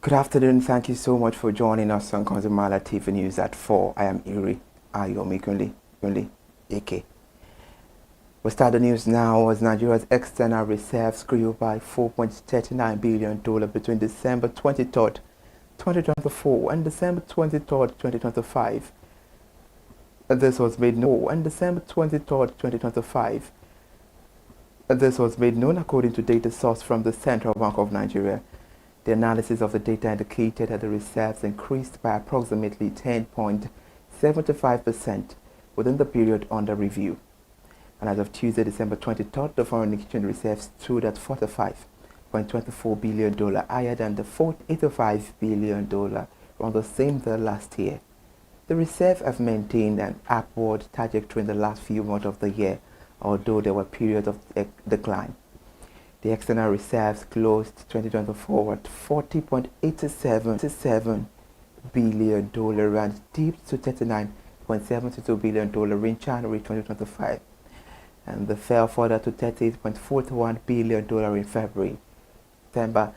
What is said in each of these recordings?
Good afternoon. Thank you so much for joining us on ConsumerHallaTV News at 4. I am Iri Ayomikunle Eke. We start the news now as Nigeria's external reserves grew by $4.39 billion between December 23rd, 2024 and December 23rd, 2025. This was made known on December 23rd, 2025. This was made known according to data sourced from the Central Bank of Nigeria. The analysis of the data indicated that the reserves increased by approximately 10.75% within the period under review. And as of Tuesday, December 23rd, the foreign exchange reserves stood at $45.24 billion, higher than the $485 billion from the same day last year. The reserves have maintained an upward trajectory in the last few months of the year, although there were periods of decline. The external reserves closed 2024 at $40.87 billion and dipped to $39.72 billion in January 2025, and they fell further to $38.41 billion in February, December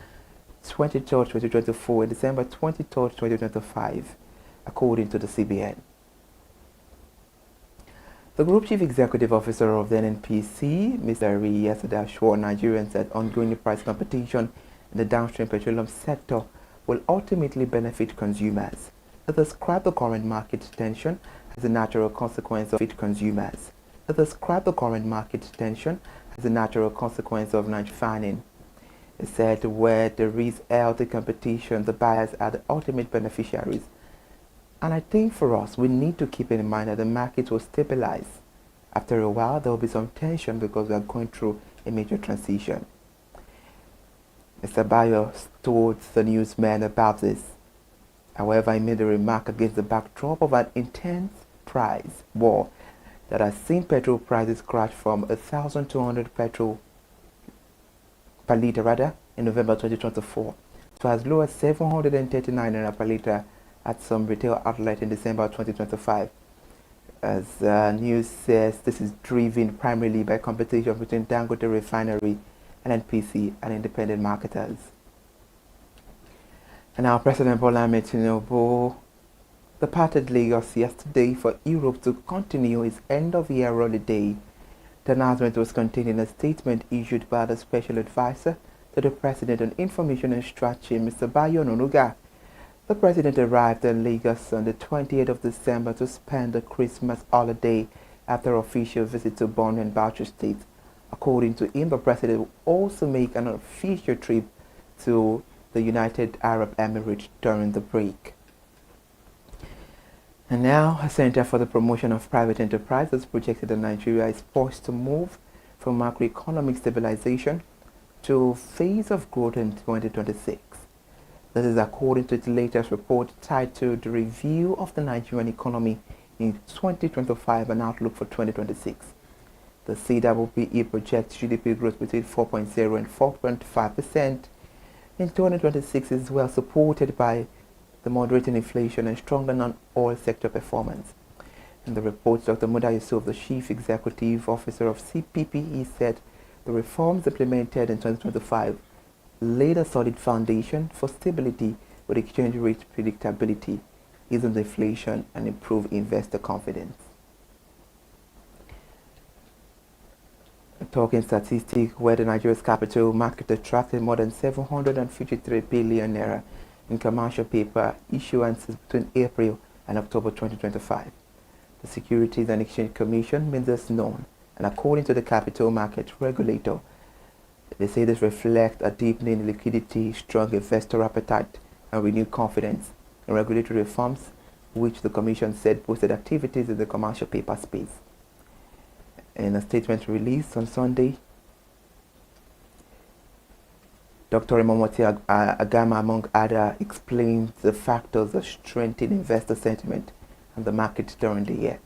23rd, 2024, and December 23rd, 2025, according to the CBN. The Group Chief Executive Officer of the NNPC, Mr. yesterday assured Nigerians that ongoing price competition in the downstream petroleum sector will ultimately benefit consumers. He described the current market tension as a natural consequence of consumers. He described the current market tension as a natural consequence of Nigeria refining. He said where there is healthy competition, the buyers are the ultimate beneficiaries. And I think for us, we need to keep in mind that the market will stabilize. After a while, there will be some tension because we are going through a major transition. Mr. Bayo told the newsman about this. However, he made a remark against the backdrop of an intense price war that has seen petrol prices crash from 1,200 petrol per litre in November 2024 to as low as 739 naira per litre at some retail outlet in December 2025. As news says, this is driven primarily by competition between Dangote Refinery, NNPC, and independent marketers. And now President Bola Ahmed Tinubu departed Lagos yesterday for Europe to continue his end-of-year holiday. The announcement was contained in a statement issued by the Special Advisor to the President on Information and Strategy, Mr. Bayo Onanuga. The President arrived in Lagos on the 28th of December to spend the Christmas holiday after an official visit to Borno and Bauchi State. According to him, the President will also make an official trip to the United Arab Emirates during the break. And now, a Center for the Promotion of Private Enterprises projected that Nigeria is poised to move from macroeconomic stabilization to a phase of growth in 2026. This is according to its latest report titled The Review of the Nigerian Economy in 2025 and Outlook for 2026. The CWPE projects GDP growth between 4.0 and 4.5% in 2026 is well supported by the moderating inflation and stronger non-oil sector performance. In the report, Dr. Muda Yusuf, the Chief Executive Officer of CPPE, said the reforms implemented in 2025 laid a solid foundation for stability with exchange rate predictability, easing inflation, and improve investor confidence. A talking statistic where the Nigeria's capital market attracted more than 753 billion naira in commercial paper issuances between April and October 2025. The Securities and Exchange Commission made this known, and according to the capital market regulator, they say this reflects a deepening liquidity, strong investor appetite, and renewed confidence in regulatory reforms, which the Commission said boosted activities in the commercial paper space. In a statement released on Sunday, Dr. Imomoti Agama, among others, explained the factors that strengthened investor sentiment and the market during the year.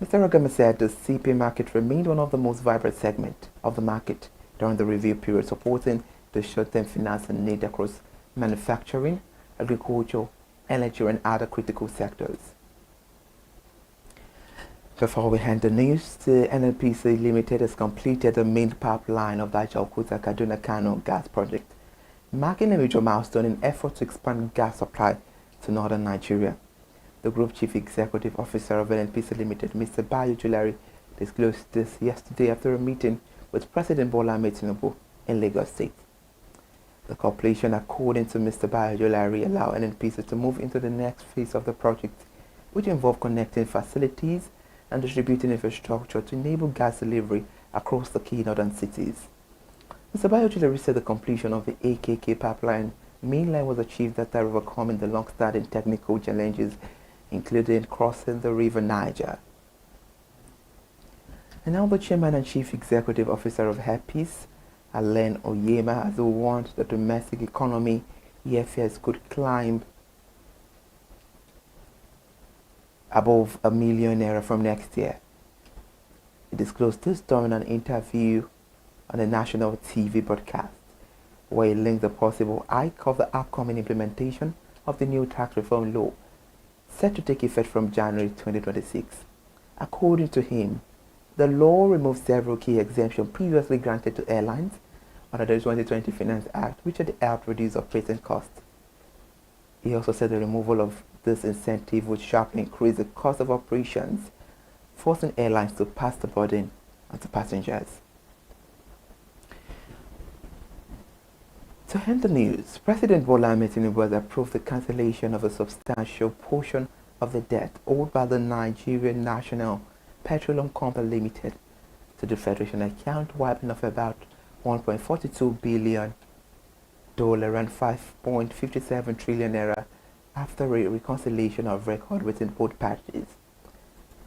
Mr. Agama said the CP market remained one of the most vibrant segments of the market during the review period, supporting the short-term financing need across manufacturing, agriculture, energy, and other critical sectors. Before we hand the news, the NNPC Limited has completed the main pipeline of the Ajaokuta Kaduna Kano gas project. marking a major milestone in effort to expand gas supply to northern Nigeria. The Group Chief Executive Officer of NNPC Limited, Mr. Bayo Julari, disclosed this yesterday after a meeting with President Bola Ahmed Tinubu in Lagos State. The completion, according to Mr. Bayo Julari, allowed NNPC to move into the next phase of the project, which involved connecting facilities and distributing infrastructure to enable gas delivery across the key northern cities. Mr. Bayo Julari said the completion of the AKK pipeline mainline was achieved after overcoming the long-standing technical challenges, including crossing the river Niger. And now the Chairman and Chief Executive Officer of HAPPIS, Alain Oyema, has warned the domestic economy airfares could climb above ₦1 million from next year. He disclosed this during an interview on a national TV broadcast, where he linked the possible hike of the upcoming implementation of the new tax reform law, set to take effect from January 2026. According to him, the law removes several key exemptions previously granted to airlines under the 2020 Finance Act, which had helped reduce operating costs. He also said the removal of this incentive would sharply increase the cost of operations, forcing airlines to pass the burden onto passengers. To end the news, President Bola Ahmed Tinubu has approved the cancellation of a substantial portion of the debt owed by the Nigerian National Petroleum Company Limited to the Federation account, wiping off about $1.42 billion and 5.57 trillion naira after a reconciliation of record within both parties.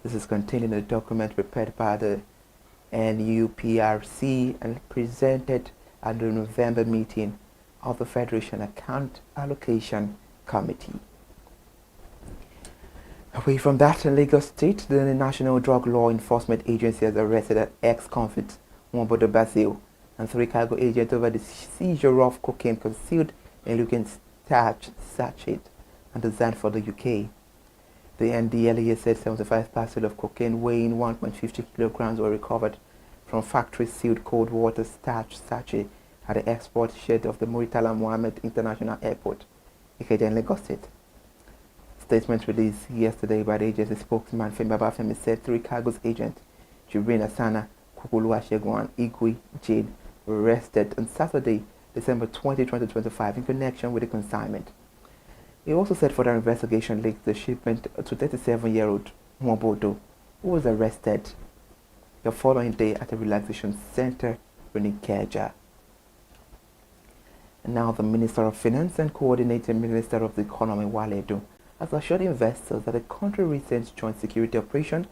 This is contained in a document prepared by the NUPRC and presented at the November meeting of the Federation Account Allocation Committee. Away from that, in Lagos State, the National Drug Law Enforcement Agency has arrested an ex-convict, Mwambodo Basil, and 3 cargo agents over the seizure of cocaine concealed in looking starch sachet and designed for the UK. The NDLEA said 75 parcels of cocaine weighing 1.50 kilograms were recovered from factory-sealed cold water starch sachet at the export shed of the Muritala Mohammed International Airport, Ikeja in Lagos State. Statement released yesterday by the agency spokesman Femi Babafemi said 3 cargo's agents, Jibrin Asana, Kukulu Ashegun, and Igwe Jane, were arrested on Saturday, December 20, 2025 in connection with the consignment. He also said further investigation linked the shipment to 37-year-old Mwambodo, who was arrested the following day at a relaxation center in Ikeja. And now the Minister of Finance and Coordinating Minister of the Economy, Wale Edo, has assured investors that the country's recent joint security operation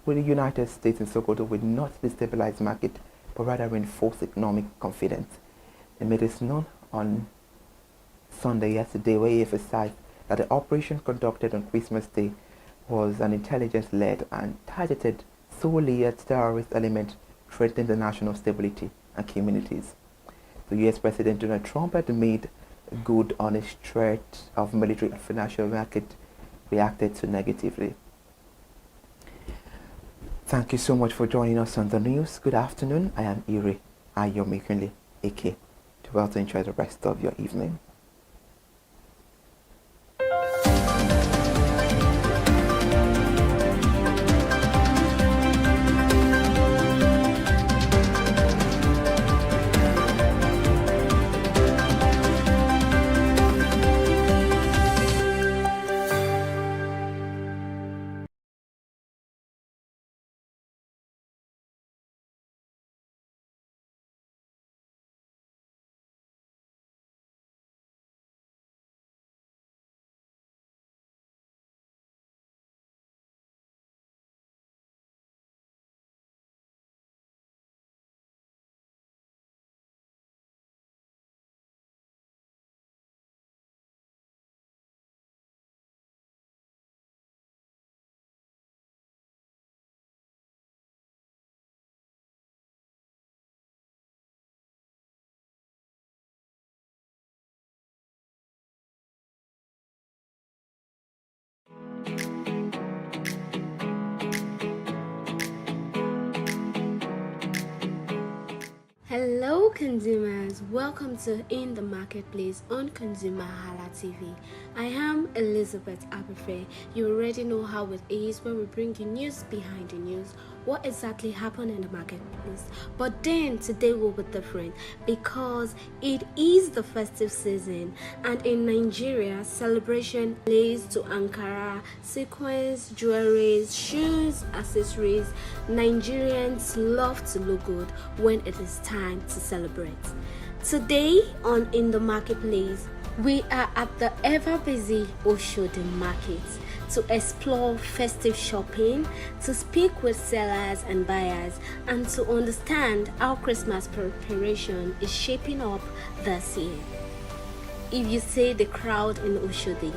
with the United States and Sokoto will not destabilize market, but rather reinforce economic confidence. He made this known on Sunday yesterday, where he emphasized that the operation conducted on Christmas Day was an intelligence-led and targeted solely at terrorist elements threatening the national stability and communities. The US President Donald Trump had made good on his threat of military and financial market reacted to negatively. Thank you so much for joining us on the news. Good afternoon. I am Iri Ayomikunle Eke. Do well to enjoy the rest of your evening. consumers, welcome to In the Marketplace on ConsumerHallaTV. I am Elizabeth Abefe. You already know how it is when we bring you news behind the news, what exactly happened in the marketplace. But then today will be different because it is the festive season, and in Nigeria, celebration plays to Ankara, sequins, jewelries, shoes, accessories. Nigerians love to look good when it is time to celebrate. Today on In the Marketplace, we are at the ever-busy Oshodi Market to explore festive shopping, to speak with sellers and buyers, and to understand how Christmas preparation is shaping up this year. If you see the crowd in Oshodi,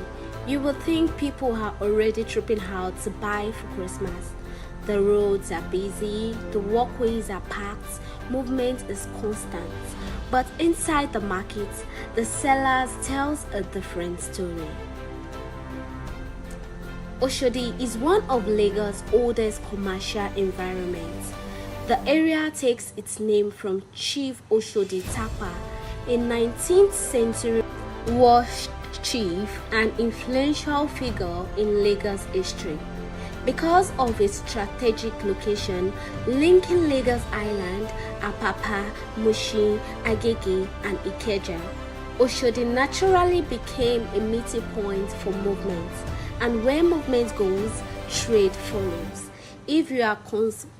you will think people are already tripping out to buy for Christmas. The roads are busy, the walkways are packed, movement is constant. But inside the market, the sellers tells a different story. Oshodi is one of Lagos' oldest commercial environments. The area takes its name from Chief Oshodi Tapa, a 19th century war chief and influential figure in Lagos history. Because of its strategic location, linking Lagos Island, Apapa, Mushin, Agege, and Ikeja, Oshodi naturally became a meeting point for movements. And where movement goes, trade follows. If you are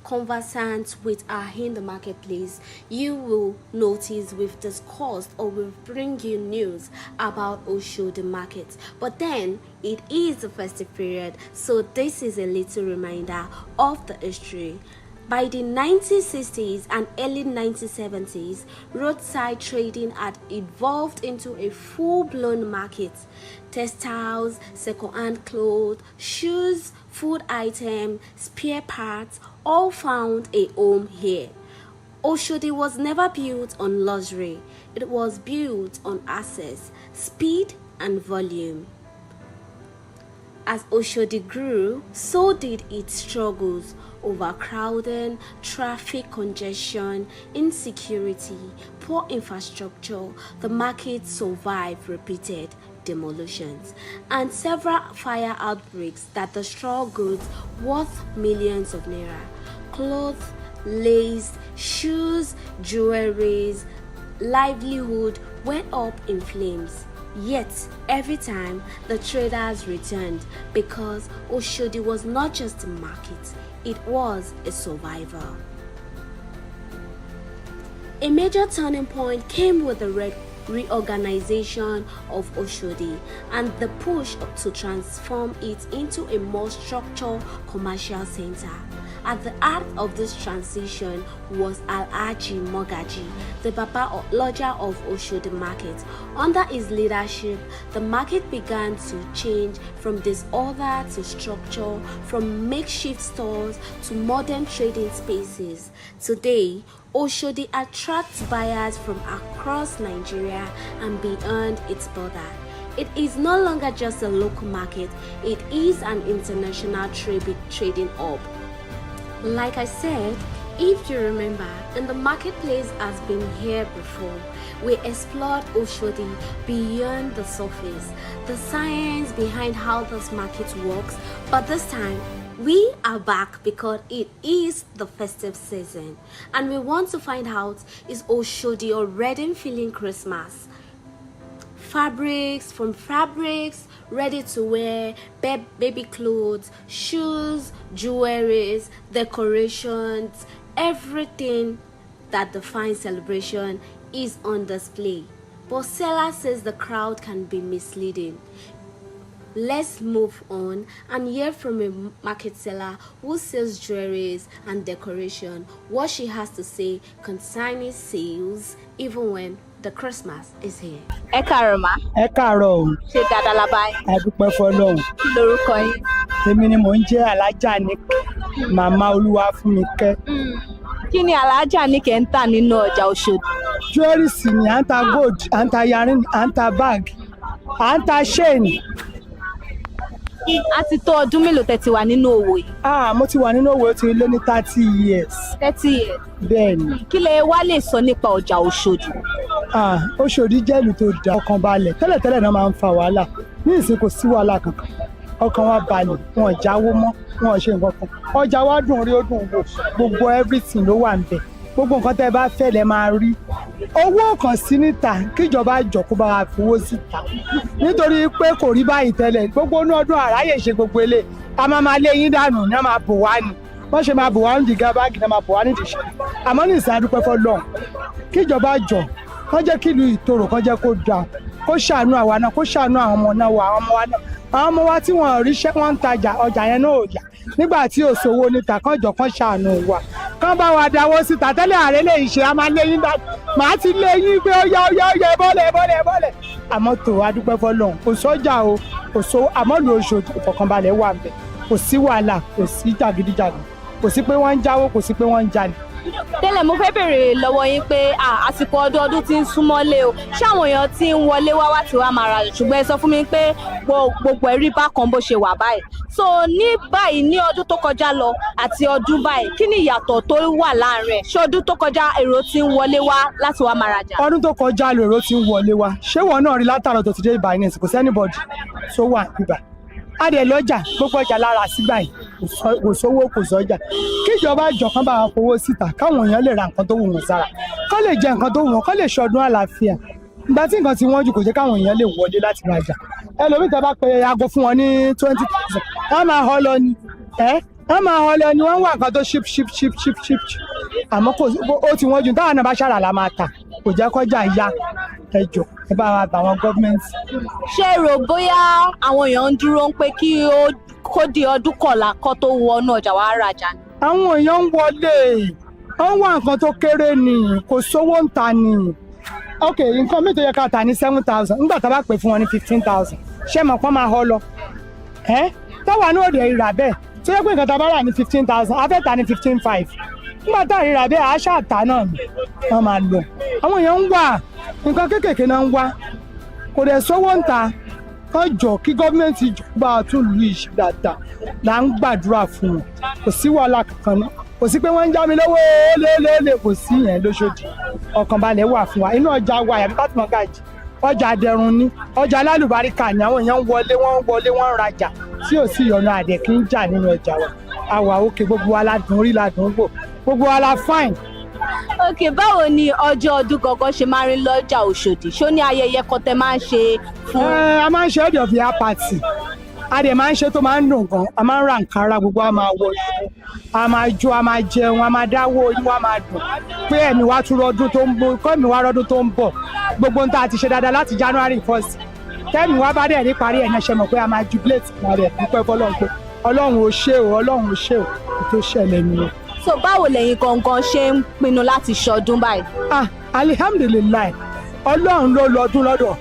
conversant with our In the Marketplace, you will notice we've discussed or we'll bring you news about Oshodi Market. But then, it is the festive period, so this is a little reminder of the history. By the 1960s and early 1970s, roadside trading had evolved into a full-blown market. Textiles, second-hand clothes, shoes, food items, spare parts, all found a home here. Oshodi was never built on luxury. It was built on access, speed, and volume. As Oshodi grew, so did its struggles: overcrowding, traffic congestion, insecurity, poor infrastructure. The market survived repeated demolitions and several fire outbreaks that destroyed goods worth millions of naira. Clothes, lace, shoes, jewelries, livelihood went up in flames. Yet, every time the traders returned, because Oshodi was not just a market, it was a survivor. A major turning point came with the reorganization of Oshodi and the push to transform it into a more structured commercial center. At the heart of this transition was Alhaji Mogaji, the Baba Lodger of Oshodi Market. Under his leadership, the market began to change from disorder to structure, from makeshift stores to modern trading spaces. Today, Oshodi attracts buyers from across Nigeria and beyond its border. It is no longer just a local market, it is an international trading hub. Like I said, if you remember, In the Marketplace has been here before. We explored Oshodi beyond the surface, the science behind how this market works, but this time, we are back because it is the festive season and we want to find out, is Oshodi already feeling Christmas? Fabrics, ready to wear, baby clothes, shoes, jewelries, decorations, everything that defines celebration is on display. But seller says the crowd can be misleading. Let's move on and hear from a market seller who sells jewelries and decoration, what she has to say concerning sales even when the Christmas is here. Ẹ káàárọ̀ ma. Ẹ káàárọ̀ o. Ṣé dáadáa la bá yín? A dúpẹ́ fọ́lọ́run. Kí lorúkọ yín? Èmi ni mò ń jẹ́ Alájà ní Màmá Olúwafúnmikẹ́. Kí ni Alájà ní kẹ́ ń tà nínú ọjà Oṣòdì? Jewelries ni à ń ta gold, à ń ta yarin, à ń ta bag, à ń ta chain. A ti tó ọdún mélòó tẹ́ ti wà nínú òwò yìí? Mo ti wà nínú òwò tí lé ní 30 years. 30 years. Bẹ́ẹ̀ni. Kí lẹ wá lè sọ nípa ọjà Òṣòdì? Òṣòdì jẹ́ ìlú tó dá ọkàn balẹ̀. Tẹ́lẹ̀tẹ́lẹ̀ náà máa ń fa wàhálà. Ní ìsìn kò sí wàhálà kankan. Ọkàn wa balẹ̀, wọn ò jáwó mọ́, wọn ò ṣe nǹkan kan. Ọjà wa dùn rí, ó dùn wò. Gbogbo everything ló wà ńbẹ̀. Gbogbo nǹkan tẹ́ bá fẹ́ lẹ máa rí. Owó kan sí níta kíjọba jọ kó bá wa fowó síta. Nítorí pé kò rí báyìí tẹ́lẹ̀. Gbogbo inú ọdún àráyè ṣe gbogbo ilé. A máa lé yín dànù ní a máa bò wá ni. Wọ́n ṣe máa bò wá ní dìgá báàgì náà máa bò wá ní ìdíṣẹ́. Àmọ́ ní ìsìn adúpẹ́ f'Ọlọ́run. Kíjọba jọ kán jẹ́ kí ìlú ìtòrò kán jẹ́ kó dáa. Kó ṣàánú àwa náà, kó ṣàánú àwọn ọmọ náà wà, àwọn ọmọ wa náà. Àwọn ọmọ wa tí wọ́n ríṣẹ́ wọ́n ń tajà ọjà yẹn náà ò yá. Nígbà tí ò sówó níta kán jọ kán ṣàánú wa. Kán bá wa dáwó síta tẹ́lẹ̀ ààrẹ lè ṣe a máa lé yín dá. Màá ti lé yín pé ó yá bọ́lẹ̀. Àmọ́ tó adúpẹ́ f'Ọlọ́run. Kò sọ́jà o, kò sówó àmọ́ lu Òṣòdì ìfọ̀kànbalẹ̀ wà ńbẹ̀. Kò sí wàhálà, kò sí jàgídíjàgan. Kò sí pé wọ́n ń jáwó, kò sí pé wọ́n ń jalè. Tẹ́lẹ̀ mo fẹ́ bèrè lọ́wọ́ yín pé àsìkò ọdún ti ń súnmọ́lé o. Ṣé àwọn èèyàn ti ń wọlé wá tí wàá máa ra ṣùgbọ́n ẹ sọ fún mi pé gbogbo ẹ̀rí bákan bó ṣe wà báyìí. So ní báyìí ní ọdún tó kọjá lọ àti ọdún báyìí kí ni ìyàtọ̀ tó wà láàárín ẹ̀? Ṣé ọdún tó kọjá èrò ti ń wọlé wá láti wá máa rajà? Ọdún tó kọjá lèrò ti ń wọlé wá. Ṣé wọn náà rí látàrọ tó ti dé ìbàyẹn kò sí anybody tó wà níbà? Adé lọ́jà gbogbo ọjà lára sígbà yìí kò sówó kò sọ́jà. Kíjọba jọ̀kan bá wa fowó síta káwọn èèyàn lè ra nǹkan tó wù wọ́n sára. Kán lè jẹ nǹkan tó wù wọ́n, kán lè ṣọdún àlàáfíà. Ìgbà tí nǹkan ti wọ́n jù kò jẹ́ káwọn èèyàn lè wọlé láti rajà. Ẹlòmíì tẹ́ bá pe aago fún wọn ní 20,000. Wọ́n máa họ́ lọ ni. Wọ́n máa họ́ lọ ni wọ́n wà nǹkan tó ship. Àmọ́ ó ti wọ́n jù táwọn náà bá ṣàrà la máa tà. Kò jẹ́ kọjá ìyá ẹjọ́ ẹ bá wa bá àwọn gọ́ọ̀mẹ̀ntì. Ṣé rò bóyá àwọn èèyàn ń dúró ń pé kí kó di ọdún kọ̀ọ̀la kó tó wọnú ọjà wàá rajà ni? Àwọn èèyàn ń wọlé, wọ́n wá nǹkan tó kéré ni, kò sówó ń ta ni. Ok, nǹkan mi tó yẹ ká tà ní 7,000 nígbà tá a bá pè fún wọn ní 15,000. Ṣé mọ̀ pọ́n máa họ́ lọ? Táwa náà dẹ̀ rà bẹ́ẹ̀ tó yẹ pé nǹkan tá a bá rà ní 15,000 a fẹ́ tà ní 15,500. Nígbà tá a rà bẹ́ẹ̀ a ṣáà tà náà ni wọ́n máa lọ. Àwọn èèyàn ń wà nǹkan kéékèèké náà ń wá, kò dẹ̀ sówó ń ta. Kán jọ kí gọ́ọ̀mẹ̀ntì ìjọba tún lù yìí ṣe dáadáa là ń gbàdúrà fún wọn. Kò sí wàhálà kankan náà, kò sí pé wọ́n ń já mi lówó lélẹ́lẹ́, kò sí yẹn lóṣòdì. Ọkànbalẹ̀ wà fún wa. Inú ọjà wa yàtọ̀ láti mọ̀ gàjì. Ọjà adẹrun ni, ọjà alálùbáríkà ni, àwọn èèyàn ń wọlé wọ́n ń rajà tí ò sí ìyọnu àdẹ̀ kí ń jà nínú ọjà wa. Àwa òkè gbogbo wa ládùn rí ládùn wò, gbogbo wa la fine. Ok, báwo ni ọjọ́ ọdún gangan ṣe máa ń rí lọ́jà Òṣòdì? Ṣó ní ayẹyẹ kan tẹ́ máa ń ṣe fún? A máa ń ṣe ọdẹ ọ̀fìyà pàtì. A dẹ̀ máa ń ṣe tó máa ń dùn gan. A máa ń ra Ankara, gbogbo a máa wọ ìlú. A máa jó, a máa jẹun, a máa dáwó, inú wa máa dùn. Pé ẹ̀mí wa tún rọdún tó ń bọ̀, kọ́ ẹ̀mí wa rọdún tó ń bọ̀. Gbogbo nǹkan àti ṣe dáadáa láti January 1st. Tẹ́mi wa bá dẹ̀ ní parí ẹ̀ náà ṣe mọ̀ pé a máa jubilate máa rẹ̀ dúpẹ́ f'Ọlọ́run pé Ọlọ́run ò ṣe o, Ọlọ́run ò ṣe o, ètò ìṣẹ̀lẹ̀ nìyẹn. So báwo lẹ́yìn gangan ṣe ń pinnu láti ṣọdún báyìí? Alihamdulilayi, Ọlọ́run ló lọ́dún lọ́dọ̀,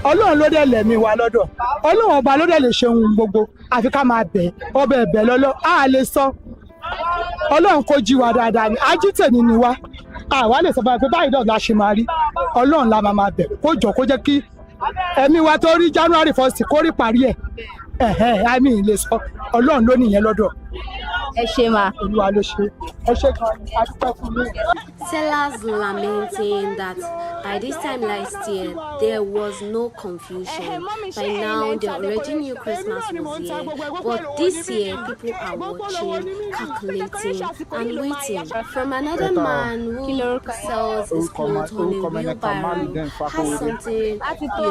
Ọlọ́run ló dẹ̀ lẹ̀mí wa lọ́dọ̀, Ọlọ́run ọba ló dẹ̀ lè ṣe ohun gbogbo, àfi ká máa bẹ̀ ọbẹ̀ ẹ̀bẹ̀ lọ́lọ́ a lè sọ. Ọlọ́run kò jí wa dáadáa ni, ajítẹ̀ ni wa, àwa lè sọ fún wa pé báyìí náà la ṣe máa rí. Ọlọ́run la máa bẹ̀ kó jọ kó jẹ́ kí ẹ̀mí wa tó rí January 1st kó rí parí ẹ̀. Àmì lè sọ Ọlọ́run ló nìyẹn lọ́dọ̀. Ẹ ṣé ma. Olúwa ló ṣe. Ẹ ṣé gan ni, a dúpẹ́ fún mi. Sellers lamenting that by this time last year there was no confusion. By now they already knew Christmas was here, but this year people are watching, calculating and waiting. From another man who sells his clothes on a wheelbarrow has something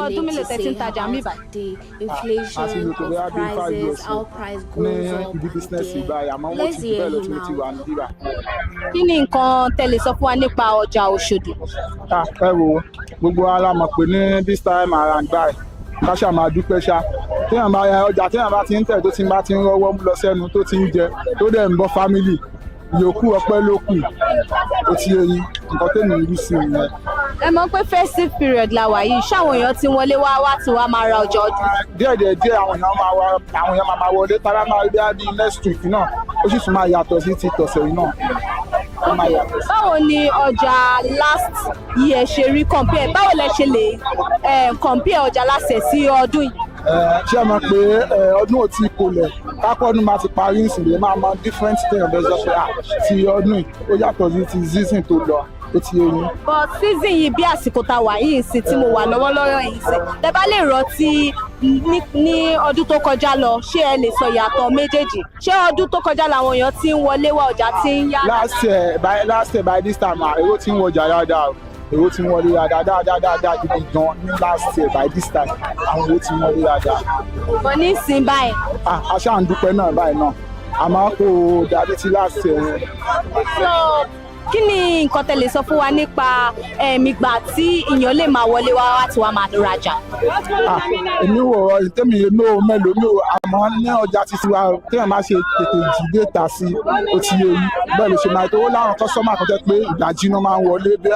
unique to say about the inflation of prices, how price goes up there. Let's hear him out. Kí ni nǹkan tẹ́lẹ̀ sọ fún wa nípa ọjà Òṣòdì? Ẹ wo gbogbo ara mọ̀ pé ní this time around báyìí ká ṣáà máa dúpẹ́ ṣá. Téèyàn bá ọjà téèyàn bá ti ń tẹ̀ tó ti bá ti ń rọ́wọ́ mú lọ sẹ́nu tó ti ń jẹ tó dẹ̀ ń bọ́ fámìlì yòókù ọpẹ́ ló kù. Ó ti yé yín nǹkan tẹ́mi rí sí ìyẹn. Ẹ mọ̀ pé festive period la wà yìí, ṣáwọn èèyàn ti wọlé wá tí wàá máa ra ọjà ọdún. Díẹ̀ àwọn èèyàn máa wọlé tára máa rí bí next week náà ó sì tún máa yàtọ̀ sí ti tọ̀sẹ̀ yìí náà. Báwo ni ọjà last year ṣe rí compare? Báwo lẹ ṣe lè compare ọjà last year sí ọdún yìí? ṣé ẹ mọ̀ pé ọdún ò tí kò lẹ̀ kápọ̀ ọdún máa ti parí ìsìnlẹ̀ máa mọ different thing ọ̀bẹ sọ pé ti ọdún ó yàtọ̀ sí ti season tó lọ ó ti yé yín. but season yìí bí àsìkò tá a wà yìí sí tí mo wà lọ́wọ́lọ́wọ́ yìí sí tẹ́ bá lè rántí ní ọdún tó kọjá lọ ṣé ẹ lè sọ ìyàtọ̀ méjèèjì ṣé ọdún tó kọjá làwọn èèyàn ti ń wọlé wá ọjà ti ń yá. last year by this time èrò ti ń wọjà dáadáa èrò ti ń wọlé dáadáa gidi gan ní last year by this time àwọn èrò ti ń wọlé dáadáa. mo ní ìsìn báyìí. aṣáà ń dúpẹ́ náà báyìí náà àmọ́ kò dàbí ti last year yẹn. so kí ni nǹkan tẹ́ lè sọ fún wa nípa ìgbà tí èèyàn lè máa wọlé wá láti wá máa rajà. èmi wò ó tẹ́mi èmi ò mẹ́lò mi ò àmọ́ ní ọjà títí wa téèyàn máa ṣe tètè jí déta sí ó ti yé yín bẹ́ẹ̀ ló ṣe máa tó láwọn kọ́sọ́mà kan jẹ́ pé ìdajì náà máa ń wọlé bí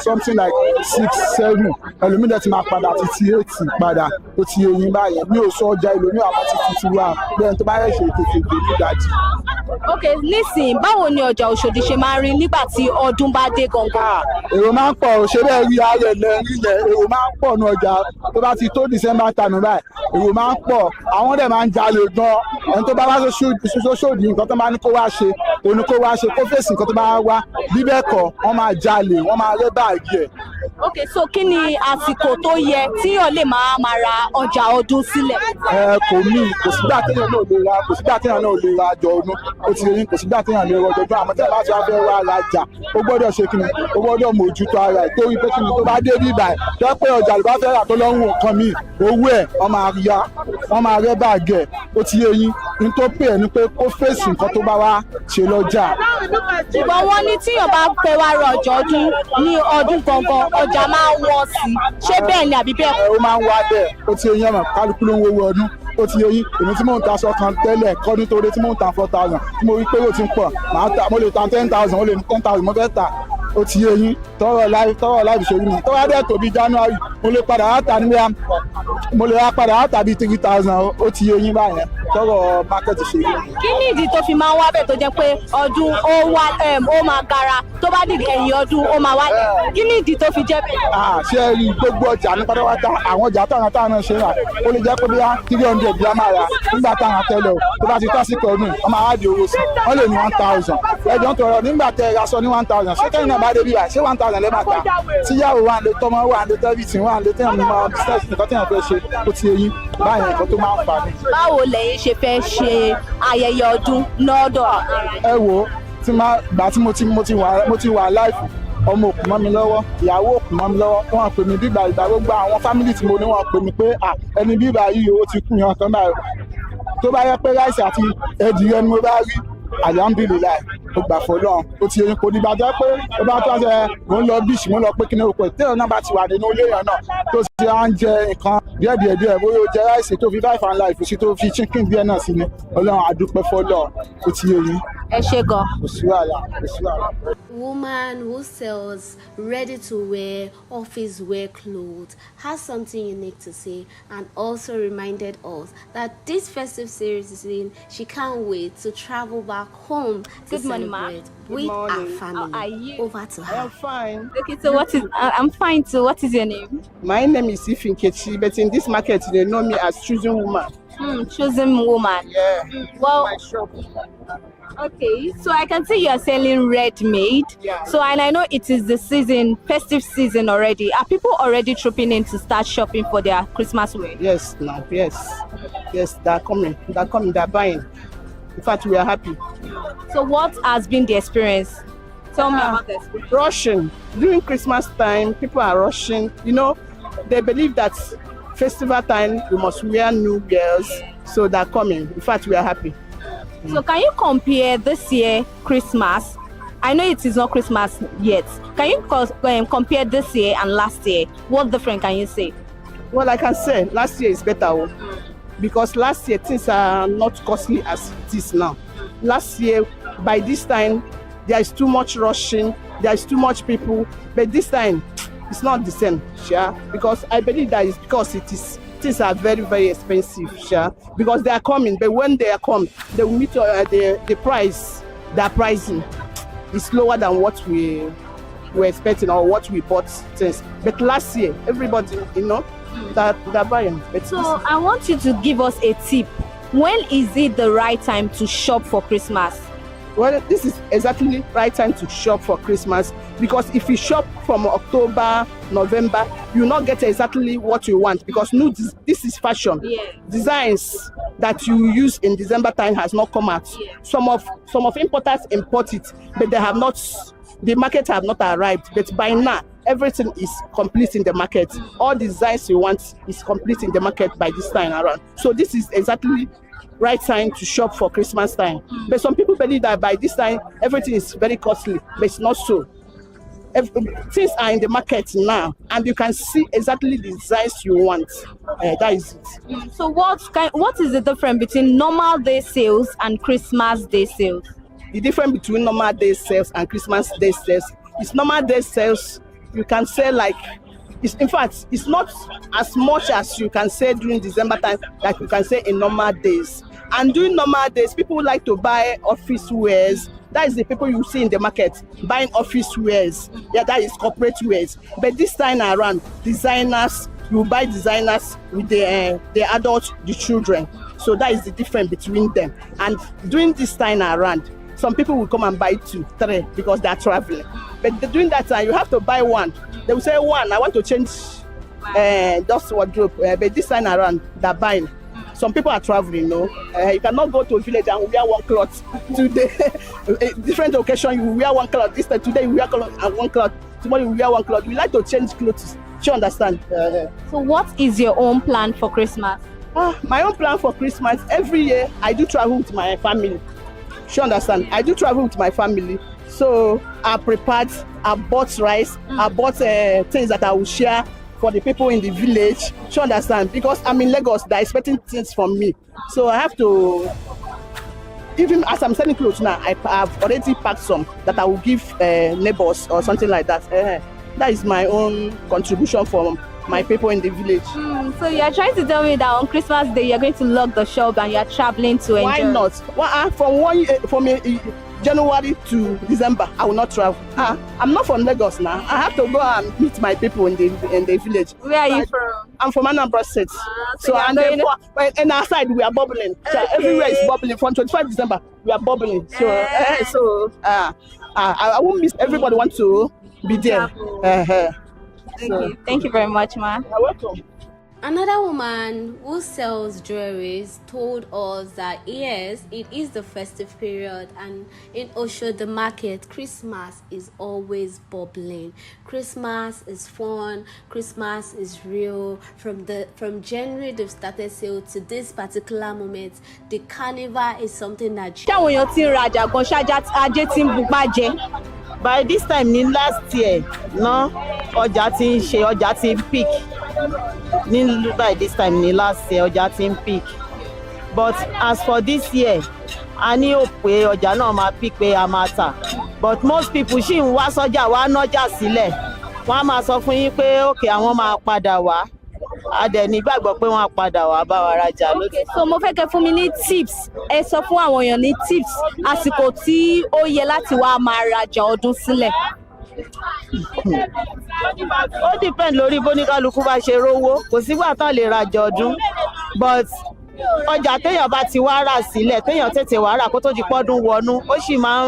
something like 6-7 ẹlòmídẹ̀ ti máa padà títí 8 padà ó ti yé yín báyẹn mi ò sọ ọjà ìlú mi àwọn títí wa bẹ́ẹ̀ tó bá yẹ ṣe tètè dé ní ìdajì. ok nísìnyí báwo ni ọjà Òṣòdì ṣe máa rí nígbà tí ọdún bá dé gangan. èrò máa ń pọ̀ ṣé bẹ́ẹ̀ rí ayé lẹ́rìí yẹn èrò máa ń pọ̀ ní ọjà tó bá ti tó December tànù báyìí èrò máa ń pọ̀ àwọn dẹ̀ máa ń jalè gan ẹni tó bá wá sóṣòdì nǹkan tó bá ní kó wá ṣe òní kó wá ṣe kó fèsì nǹkan tó bá wá bí bẹ́ẹ̀ kọ́ wọ́n máa jalè wọ́n máa rẹ́ báàgì ẹ̀. ok so kí ni àsìkò tó yẹ tíyàn lè máa ra ọjà ọdún sílẹ̀. kò sígbà téèyàn náà lè ra ọjọ́ ọdún ó ti yẹ yín kò sígbà téèyàn lè ra ọjọ́ ọdún àmọ́ tẹ́lẹ̀ bá ti wá fẹ́ wá rajà ó gbọ́dọ̀ ṣe kíni ó gbọ́dọ̀ mójútó ara ẹ̀ torí pé kíni tó bá dé bí ibà ẹ̀ tó pé ọjà ló bá fẹ́ rà tó lọ́wọ́ nǹkan míì owó ẹ̀ wọ́n máa rẹ́ báàgì ẹ̀ ó ti yé yín ní tó pè é ni pé kó fèsì nǹkan tó bá wá ṣe lọ́jà. ṣùgbọ́n wọ́n ní tíyàn bá fẹ́ wá ra ọjà ọdún ní ọdún gangan ọjà máa ń wọ́n sí ṣé bẹ́ẹ̀ ni àbí bẹ́ẹ̀. ó máa ń wá bẹ́ẹ̀ ó ti yé yín ọmọ kálukú ló ń wọ́wọ́ ọdún ó ti yé yín èmi tí mò ń ta aṣọ kan tẹ́lẹ̀ kọ́dún tó dé tí mò ń ta 4,000 tí mo rí pé ó ti ń pọ̀ mo lè ta 10,000 ó lè ní 10,000 mo fẹ́ ta ó ti yé yín tọrọ láì ṣe rí mi tọrọ adé tó bí January mo lè padà wá ta nígbà mo lè wá padà wá ta bí 3,000 ó ti yé yín báyẹn tọrọ market ṣe rí mi. kí ni ìdí tó fi máa ń wá bẹ́ẹ̀ tó jẹ́ pé ọdún ó máa gara tó bá dìde ẹ̀yìn ọdún ó máa wálẹ̀ kí ni ìdí tó fi jẹ́ bẹ́ẹ̀. ṣé ẹ rí gbogbo ọjà ní pátápátá àwọn ọjà táwọn náà ṣe rà ó lè jẹ́ pé bí 300 bí a máa rà nígbà táwọn àtẹ́lẹ̀ o tó bá ti tásìkò ọdún wọ́n máa wá di owó sí wọ́n lè ní 1,000 ẹjọ́ ń tọrọ nígbà tẹ ẹ ra sọ ní 1,000 ṣé kẹ́yìn náà bá dé bí wà ṣé 1,000 lẹ́ máa ta tíyàwó wà lè tọmọ wà lè tẹ́bìtì wà lè tẹ́yàn ní máa business nǹkan tẹ́yàn fẹ́ ṣe ó ti yé yín báyìí nǹkan tó máa ń fà ní. báwo lẹ̀yin ṣe fẹ́ ṣe ayẹyẹ ọdún lọ́dọ̀. ẹ wo gbà tí mo ti wà láìfù ọmọ òkú mọ́ mi lọ́wọ́ ìyàwó òkú mọ́ mi lọ́wọ́ wọ́n pè mí bíbà ìgbà gbogbo àwọn fámìlì tí mo ní wọ́n pè mí pé ẹni bíbà yìí ó ti kú yan kan báyìí tó bá yẹ pé ráìsì àti ẹ̀dìyẹ ni mo bá rí alihamdulilayi ó gbà fọlọ́n ó ti yẹn kò ní bàjẹ́ pé ó bá tó ṣe mò ń lọ bíṣì mò ń lọ pé kí ni o pè téèyàn náà bá ti wà nínú ilé yẹn náà tó ṣe à ń jẹ nǹkan díẹ̀ bóyá ó jẹ ráìsì tó fi 5 and life sí tó fi chicken díẹ̀ náà sí ni ọlọ́run àdúpẹ́ fọlọ́n ó ti yẹ yín. ẹ ṣé gan. kò sí wàhálà. Woman who sells ready-to-wear office wear clothes has something unique to say and also reminded us that this festive season she can't wait to travel back home to celebrate with our family. How are you? Over to her. I'm fine. Okay, so I'm fine too. What is your name? My name is Ifinkechi, but in this market they know me as Choosing Woman. Choosing Woman. Yeah. Well, my shop. Okay, so I can see you are selling red-made. Yeah. So, and I know it is the season, festive season already. Are people already trooping in to start shopping for their Christmas wear? Yes, now, yes, they're coming, they're buying. In fact, we are happy. So, what has been the experience? Tell me about the experience. Rushing during Christmas time, people are rushing. You know, they believe that festival time we must wear new girls, so they're coming. In fact, we are happy. So can you compare this year Christmas? I know it is not Christmas yet. Can you compare this year and last year? What different can you say? Well, I can say last year is better because last year things are not costly as it is now. Last year, by this time, there is too much rushing, there is too much people. But this time, it's not the same, sure. Because I believe that is because things are very, very expensive, sure. Because they are coming, but when they are come, they will meet the price. Their pricing is lower than what we were expecting or what we bought since. But last year, everybody, that buying. So I want you to give us a tip. When is it the right time to shop for Christmas? Well, this is exactly the right time to shop for Christmas, because if you shop from October, November, you will not get exactly what you want, because this is fashion. Yeah. Designs that you use in December time has not come out. Yeah. Some of importers import it, but the market have not arrived. But by now, everything is complete in the market. All designs you want is complete in the market by this time around. So this is exactly right time to shop for Christmas time. But some people believe that by this time everything is very costly, but it's not so. Things are in the market now, and you can see exactly the designs you want. That is it. So what is the difference between normal day sales and Christmas day sales? The difference between normal day sales and Christmas day sales is normal day sales. You can sell in fact, it's not as much as you can say during December time like you can say in normal days. And during normal days, people like to buy office wares. That is the people you see in the market buying office wares. Yeah, that is corporate wares. But this time around, designers, you buy designers with the adults, the children. So that is the difference between them. And during this time around, some people will come and buy 2, 3 because they are traveling. But during that time, you have to buy 1. They will say, 1, I want to change just wardrobe. But this time around, they're buying. Some people are traveling, no? You cannot go to a village and wear one cloth. Today, different occasion, you wear one cloth. Today, you wear one cloth. Tomorrow, you wear one cloth. We like to change clothes. You understand? So what is your own plan for Christmas? My own plan for Christmas, every year, I do travel with my family. You understand? I do travel with my family. So I prepared, I bought rice, I bought things that I will share for the people in the village. You understand? Because I'm in Lagos, they're expecting things from me. So I have to, even as I'm selling clothes now, I have already packed some that I will give neighbors or something like that. That is my own contribution for my people in the village. So you're trying to tell me that on Christmas Day, you're going to lock the shop and you're traveling to enjoy? Why not? From January to December, I will not travel. I'm not from Lagos now. I have to go and meet my people in the village. Where are you from? I'm from Anambra State. So and outside we are bubbling. So everywhere is bubbling. From 25 December, we are bubbling. So I won't miss. Everybody wants to be there. Thank you very much, ma. You're welcome. Another woman who sells jewelries told us that yes, it is the festive period, and in Osho the market, Christmas is always bubbling. Christmas is fun. Christmas is real. From January they've started sale to this particular moment. The carnival is something that. By this time in last year, no, ọjà ti peak. By this time in last year, ọjà ti peak. But as for this year, a ní hope pé ọjà náà máa peak pé a máa tà. But most people ṣì ń wá sọ́jà wá nájà sílẹ̀. Wọ́n á máa sọ fún yín pé okay àwọn máa padà wá. A dẹ̀ nígbàgbọ́ pé wọ́n á padà wá bá wa rajà lókè. So mo fẹ́ kẹ́ fún mi ní tips. Ẹ sọ fún àwọn èèyàn ní tips àsìkò tí ó yẹ láti wá máa rajà ọdún sílẹ̀. Ó depend lórí bóníkálukú bá ṣe rówó. Kò sígbà tán lè rajà ọdún. But ọjà téèyàn bá ti wá rà sílẹ̀, téèyàn tètè wá rà kó tó di pọ́dún wọnú, ó sì máa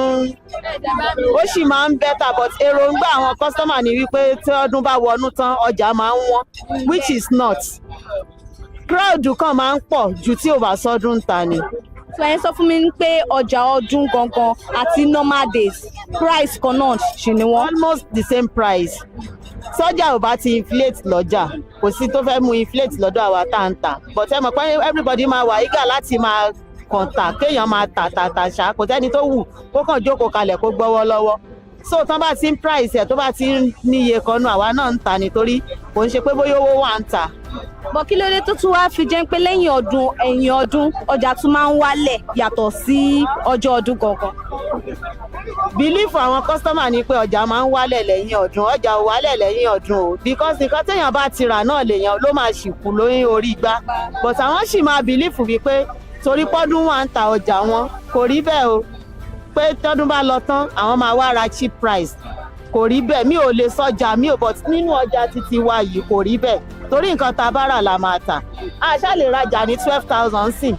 ń better. But èròǹgbà àwọn customer ni wípé tí ọdún bá wọnú tán ọjà máa ń wọ́n, which is not. Crowd kan máa ń pọ̀ ju tí ò bá sọ́dún ta ni. So ẹ sọ fún mi pé ọjà ọdún gangan àti normal days price kan náà ṣì ni wọ́n. Almost the same price. Sọ́jà ò bá ti inflate lọ́jà, kò sí tó fẹ́ mú inflate lọ́dọ̀ àwa tá ń tà. But ẹ mọ̀ pé everybody máa wà eager láti máa kọ̀ǹtà kéèyàn máa tà ṣá, kò sẹ́ni tó wù kó kàn jókòó kalẹ̀ kó gbọ́wọ́ lọ́wọ́. So tán bá ti ń price ẹ̀ tó bá ti ń níye kan náà àwa náà ń tà nítorí kò ń ṣe pé bóyá owó wà ń tà. Bọ̀ kí ló dé tó tún wá fi jẹ́ pé lẹ́yìn ọdún ẹ̀yìn ọdún ọjà tún máa ń wálẹ̀ yàtọ̀ sí ọjọ́ ọdún gangan? Belief àwọn customer ni pé ọjà máa ń wálẹ̀ lẹ́yìn ọdún, ọjà ò wálẹ̀ lẹ́yìn ọdún o, because nǹkan téèyàn bá ti rà náà lèèyàn ló máa ṣìkú lórí orí igbá. But àwọn sì máa belief wípé torí pọ́dún wà ń ta ọjà wọn, kò rí bẹ́ẹ̀ o, pé tọ́dún bá lọ tán àwọn máa wá ra cheap price. kò rí bẹ́ẹ̀ mi ò lè sọjà mi ò but nínú ọjà títí wa yìí kò rí bẹ́ẹ̀ torí nǹkan tá a bá rà la máa tà a ṣá lè rajà ní 12,000 sìn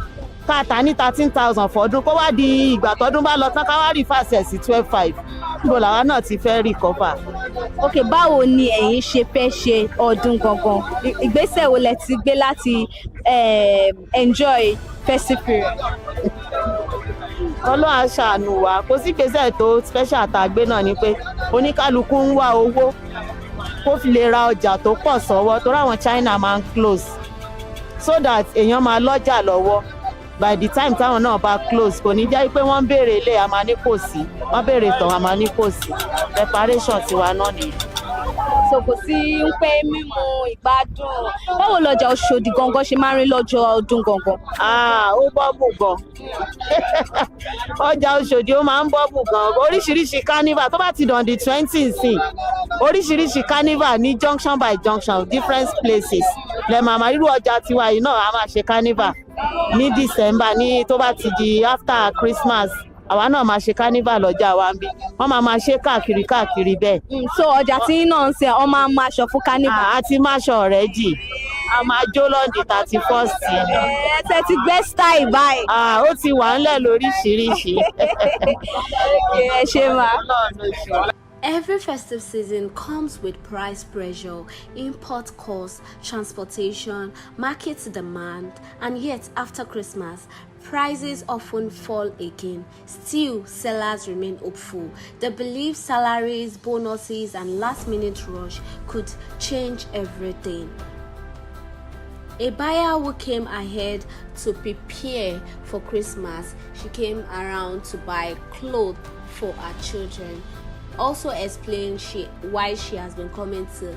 ká tà ní 13,000 fọdún kó wá di ìgbà tọdún bá lọ tán ká wá rí fàṣẹ sí 12,500 níbo làwa náà ti fẹ́ rí kọ́fà. ok báwo ni ẹ̀yin ṣe fẹ́ ṣe ọdún gangan ìgbésẹ̀ wo lẹ ti gbé láti enjoy festive period. ọlọ́run á ṣàánú wa kò sí gbèsè tó special àtàgbé náà ni pé oníkálukú ń wá owó kó fi lè ra ọjà tó pọ̀ sọ́wọ́ torí àwọn China máa ń close so that èèyàn máa lọ́jà lọ́wọ́ by the time táwọn náà bá close kò ní jẹ́ pé wọ́n ń béèrè ilé a máa ní kò sí wọ́n béèrè tán a máa ní kò sí preparation tiwa náà nìyẹn. so kò sí ń pẹ́ mímu ìgbádùn báwo lọ́jà Òṣòdì gangan ṣe máa ń rí lọ́jọ́ ọdún gangan. ó bọ́ọ̀bù gan ọjà Òṣòdì ó máa ń bọ́ọ̀bù gan oríṣiríṣi carnival tó bá ti dàn di 20 sìn oríṣiríṣi carnival ní junction by junction different places lè máa irú ọjà tiwa yìí náà a máa ṣe carnival ní December ní tó bá ti di after Christmas àwa náà máa ṣe carnival lọ́jà wa ń bí wọ́n máa ṣe káàkiri bẹ́ẹ̀. so ọjà tí náà ń ṣe ọ máa ń máṣọ fún carnival. a ti máṣọ rẹ̀ jì a máa jó lọ́ndì 31st. ẹsẹ̀ ti gbé style báyìí. ó ti wà ńlẹ̀ lóríṣiríṣi. ẹ ṣe máa. Every festive season comes with price pressure, import costs, transportation, market demand, and yet after Christmas, prices often fall again. Still, sellers remain hopeful. They believe salaries, bonuses, and last-minute rush could change everything. A buyer who came ahead to prepare for Christmas, she came around to buy clothes for her children. Also explained why she has been coming to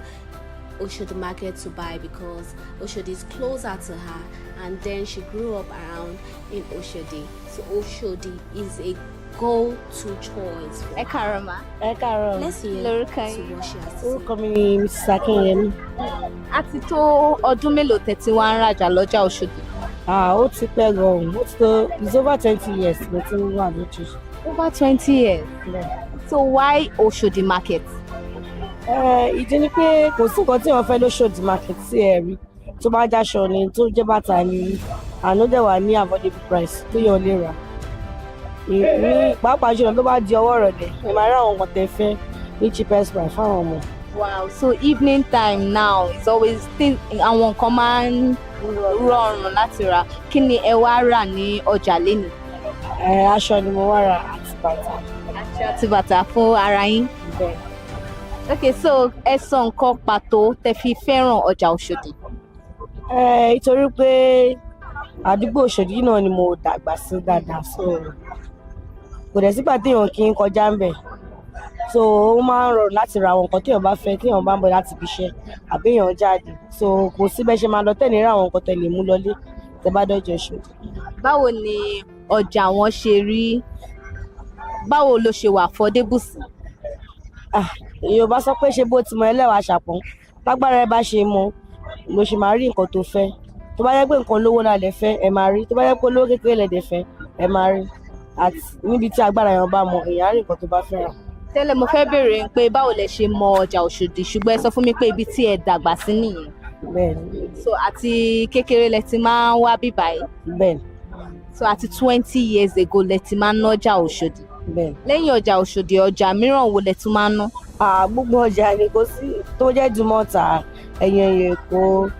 Oshodi market to buy because Oshodi is closer to her, and then she grew up around in Oshodi. So Oshodi is a go-to choice for her. Karama. Let's hear to what she has to say. Orúkọ mi ni Mrs. Akinyemi. a ti tó ọdún mélòó tẹ́ ti wá ń rajà lọ́jà Òṣòdì. Ó ti pẹ́ gan-an ó ti tó it's over 20 years mo ti ń wà lójú. over 20 years. So why Oshodi market? Ìdí ni pé kò sí nǹkan tí wọ́n fẹ́ lóṣòdì market sí ẹ rí tó bá jáṣọ ni tó jẹ́ bàtà ni àná dẹ̀ wà ní affordable price tó yọ lè rà. Ní pàápàá jùlọ tó bá di ọwọ́ ìrọ̀lẹ́ ẹ máa rí àwọn nǹkan tẹ́ fẹ́ ní cheapest price fáwọn ọmọ. Wow, so evening time now is always àwọn nǹkan máa ń rọrùn láti rà. Kí ni ẹ wá rà ní ọjà lénìí? Aṣọ ni mo wá rà àti bàtà. Aṣọ àti bàtà fún ara yín. Okay, so ẹ sọ nǹkan pàtó tẹ́ fi fẹ́ràn ọjà Òṣòdì. Nítorí pé àdúgbò Òṣòdì náà ni mo dàgbà sí dáadáa, so kò dẹ̀ sígbà téèyàn kì í kọjá ń bẹ̀, so ó máa ń rọrùn láti ra àwọn nǹkan téèyàn bá fẹ́ téèyàn bá ń bọ̀ láti ibi iṣẹ́ àbí èèyàn jáde, so kò sí bẹ́ẹ̀ ṣe máa lọ tẹ̀lé ra àwọn nǹkan tẹ́ lè mú lọlé tẹ́ bá dọ́jà Òṣòdì. Báwo ni ọjà wọn ṣe rí? Báwo ló ṣe wà affordable sí? Yorùbá sọ pé ṣe bó ti mọ ẹlẹ́wàá ṣàpọ̀n lágbára ẹ bá ṣe mọ ló ṣe máa rí nǹkan tó fẹ́. Tó bá yẹ pé nǹkan lówó náà lè fẹ́ ẹ máa rí, tó bá yẹ pé olówó kékeré lè dẹ̀ fẹ́ ẹ máa rí, àti níbi tí agbára yẹn bá mọ èèyàn á rí nǹkan tó bá fẹ́ rà. Tẹ́lẹ̀ mo fẹ́ béèrè pé báwo lẹ ṣe mọ ọjà Òṣòdì, ṣùgbọ́n ẹ sọ fún mi pé ibi tí ẹ dàgbà sí nìyẹn. Bẹ́ẹ̀ni. So àti kékeré lẹ ti máa ń wá bíbáyìí. Bẹ́ẹ̀ni. So àti 20 years ago lẹ ti máa ń nájà Òṣòdì. Bẹ́ẹ̀ni. Lẹ́yìn ọjà Òṣòdì, ọjà mìíràn wo lẹ tún máa ń ná? Gbogbo ọjà ni kò sí tó jẹ́ Dùmọ̀tà, ẹ̀yìn Èkó,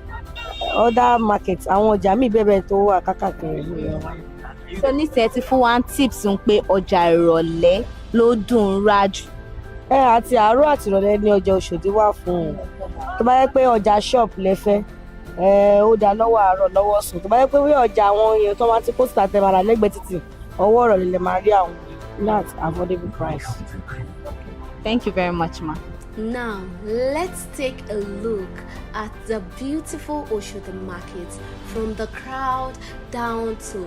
other market, àwọn ọjà míì bẹ́ẹ̀ tó wà kákàkiri nìyẹn. So nísìnyí ti fún wa tips ń pé ọjà ìrọ̀lẹ́ ló dùn ún rà jù. Àti àárọ̀ àti ìrọ̀lẹ́ ní ọjà Òṣòdì wà fún un. Tó bá yẹ pé ọjà shop lẹ fẹ́ ó dá lọ́wọ́ àárọ̀ lọ́wọ́ sùn. Tó bá yẹ pé ọjà àwọn èèyàn tó máa ti post àtẹ̀mọ́ra lẹ́gbẹ̀ẹ́ títì ọwọ́ ìrọ̀lẹ́ lè máa rí àwọn not affordable price. Thank you very much, ma. Now, let's take a look at the beautiful Oshodi market, from the crowd down to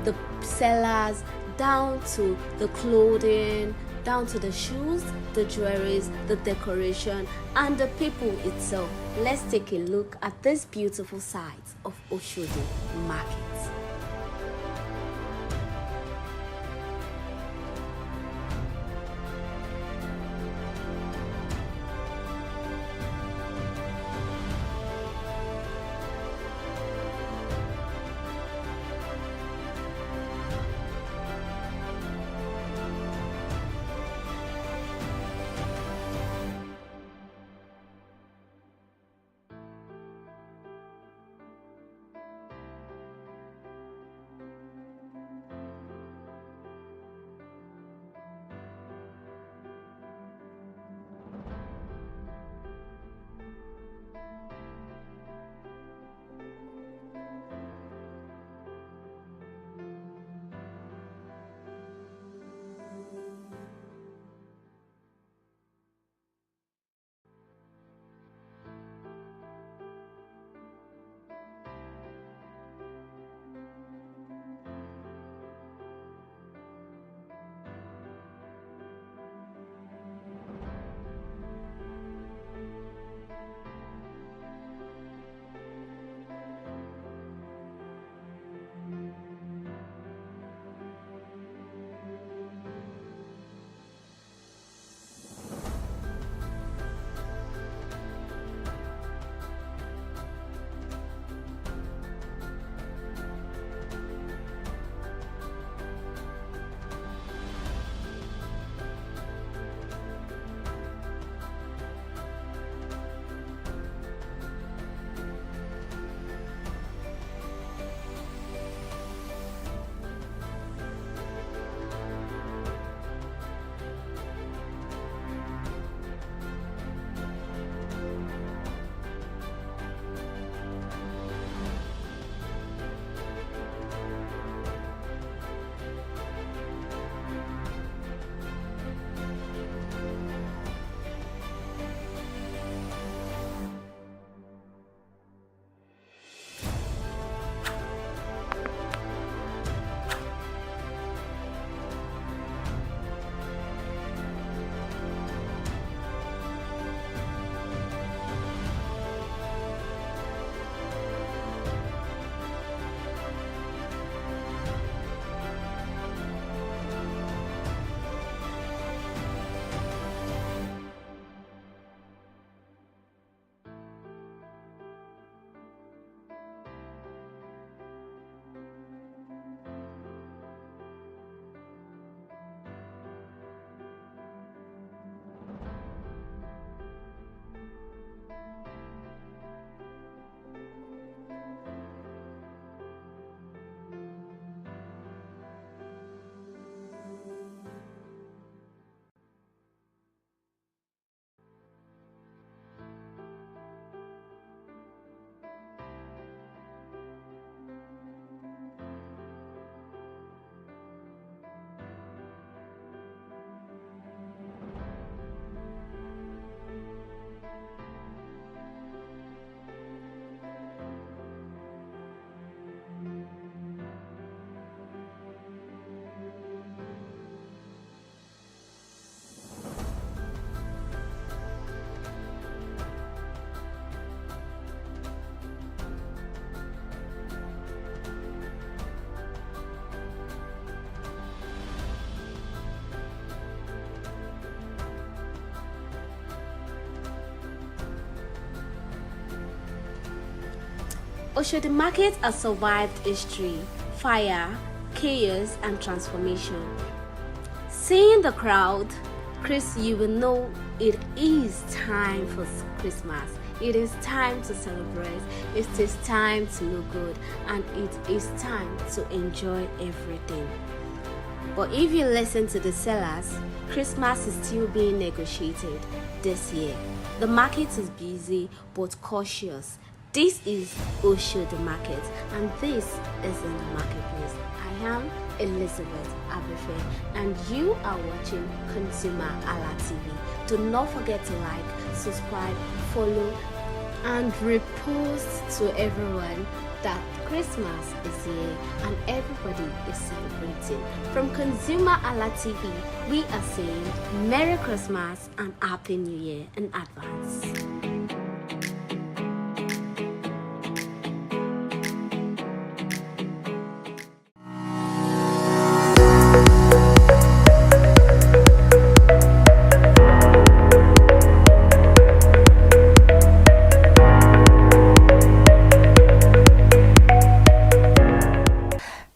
the sellers, down to the clothing, down to the shoes, the jewelries, the decoration, and the people itself. Let's take a look at this beautiful side of Oshodi market. Oshodi Market has survived history, fire, chaos, and transformation. Seeing the crowd, Chris, you will know it is time for Christmas. It is time to celebrate. It is time to look good, and it is time to enjoy everything. But if you listen to the sellers, Christmas is still being negotiated this year. The market is busy but cautious. This is Oshodi Market, and this is in the marketplace. I am Elizabeth Abefe, and you are watching ConsumerHallaTV. Do not forget to like, subscribe, follow, and repost to everyone that Christmas is here and everybody is celebrating. From ConsumerHallaTV, we are saying Merry Christmas and Happy New Year in advance.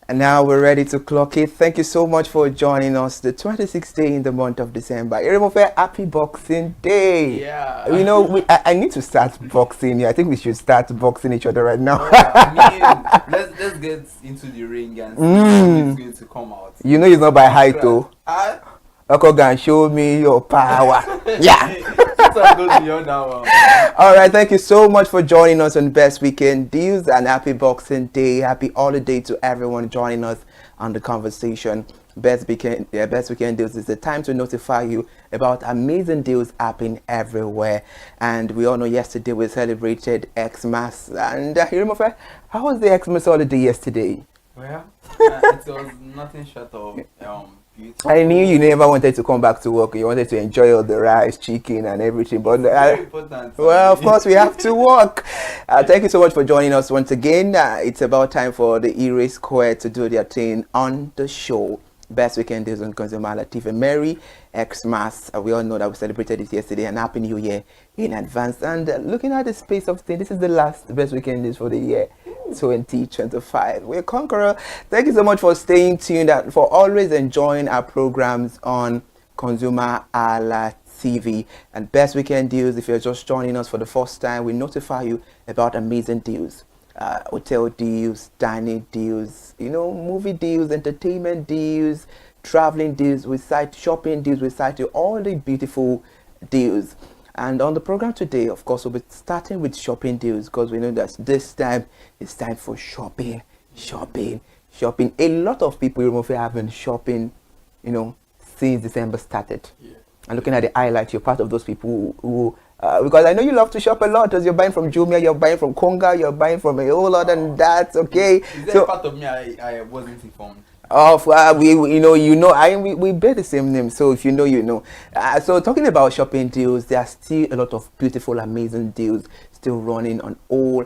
And now we're ready to clock it. Thank you so much for joining us. The 26th day in the month of December. Eremofe, happy Boxing Day. Yeah. You know, I need to start boxing. I think we should start boxing each other right now. Let's get into the ring and see who's going to come out. You know it's not by height though. Okogan, show me your power. Yeah. All right, thank you so much for joining us on Best Weekend Deals, and happy Boxing Day, happy holiday to everyone joining us on the conversation. Best Weekend Deals is the time to notify you about amazing deals happening everywhere. And we all know yesterday we celebrated Xmas, and how was the Xmas holiday yesterday? Well, it was nothing short of beautiful. I knew you never wanted to come back to work. You wanted to enjoy all the rice, chicken, and everything. But very important. Well, of course, we have to work. Thank you so much for joining us once again. It's about time for the E-Ray Square to do their thing on the show. Best Weekend Deals on ConsumerHallaTV. Merry Xmas. We all know that we celebrated it yesterday, and Happy New Year in advance. And looking at the space of things, this is the last Best Weekend Deals for the year 2025. We're Conqueror. Thank you so much for staying tuned and for always enjoying our programs on ConsumerHallaTV. And Best Weekend Deals, if you're just joining us for the first time, we notify you about amazing deals. Hotel deals, dining deals, movie deals, entertainment deals, traveling deals, we cite shopping deals, we cite all the beautiful deals. And on the program today, of course, we'll be starting with shopping deals, because we know that this time it's time for shopping. A lot of people have been shopping, since December started. Yeah. And looking at the highlight, you're part of those people who because I know you love to shop a lot, because you're buying from Jumia, you're buying from Konga, you're buying from a whole lot, and that's okay. Is that part of me I wasn't informed? We bear the same name, so if you know, you know. So talking about shopping deals, there are still a lot of beautiful, amazing deals still running on all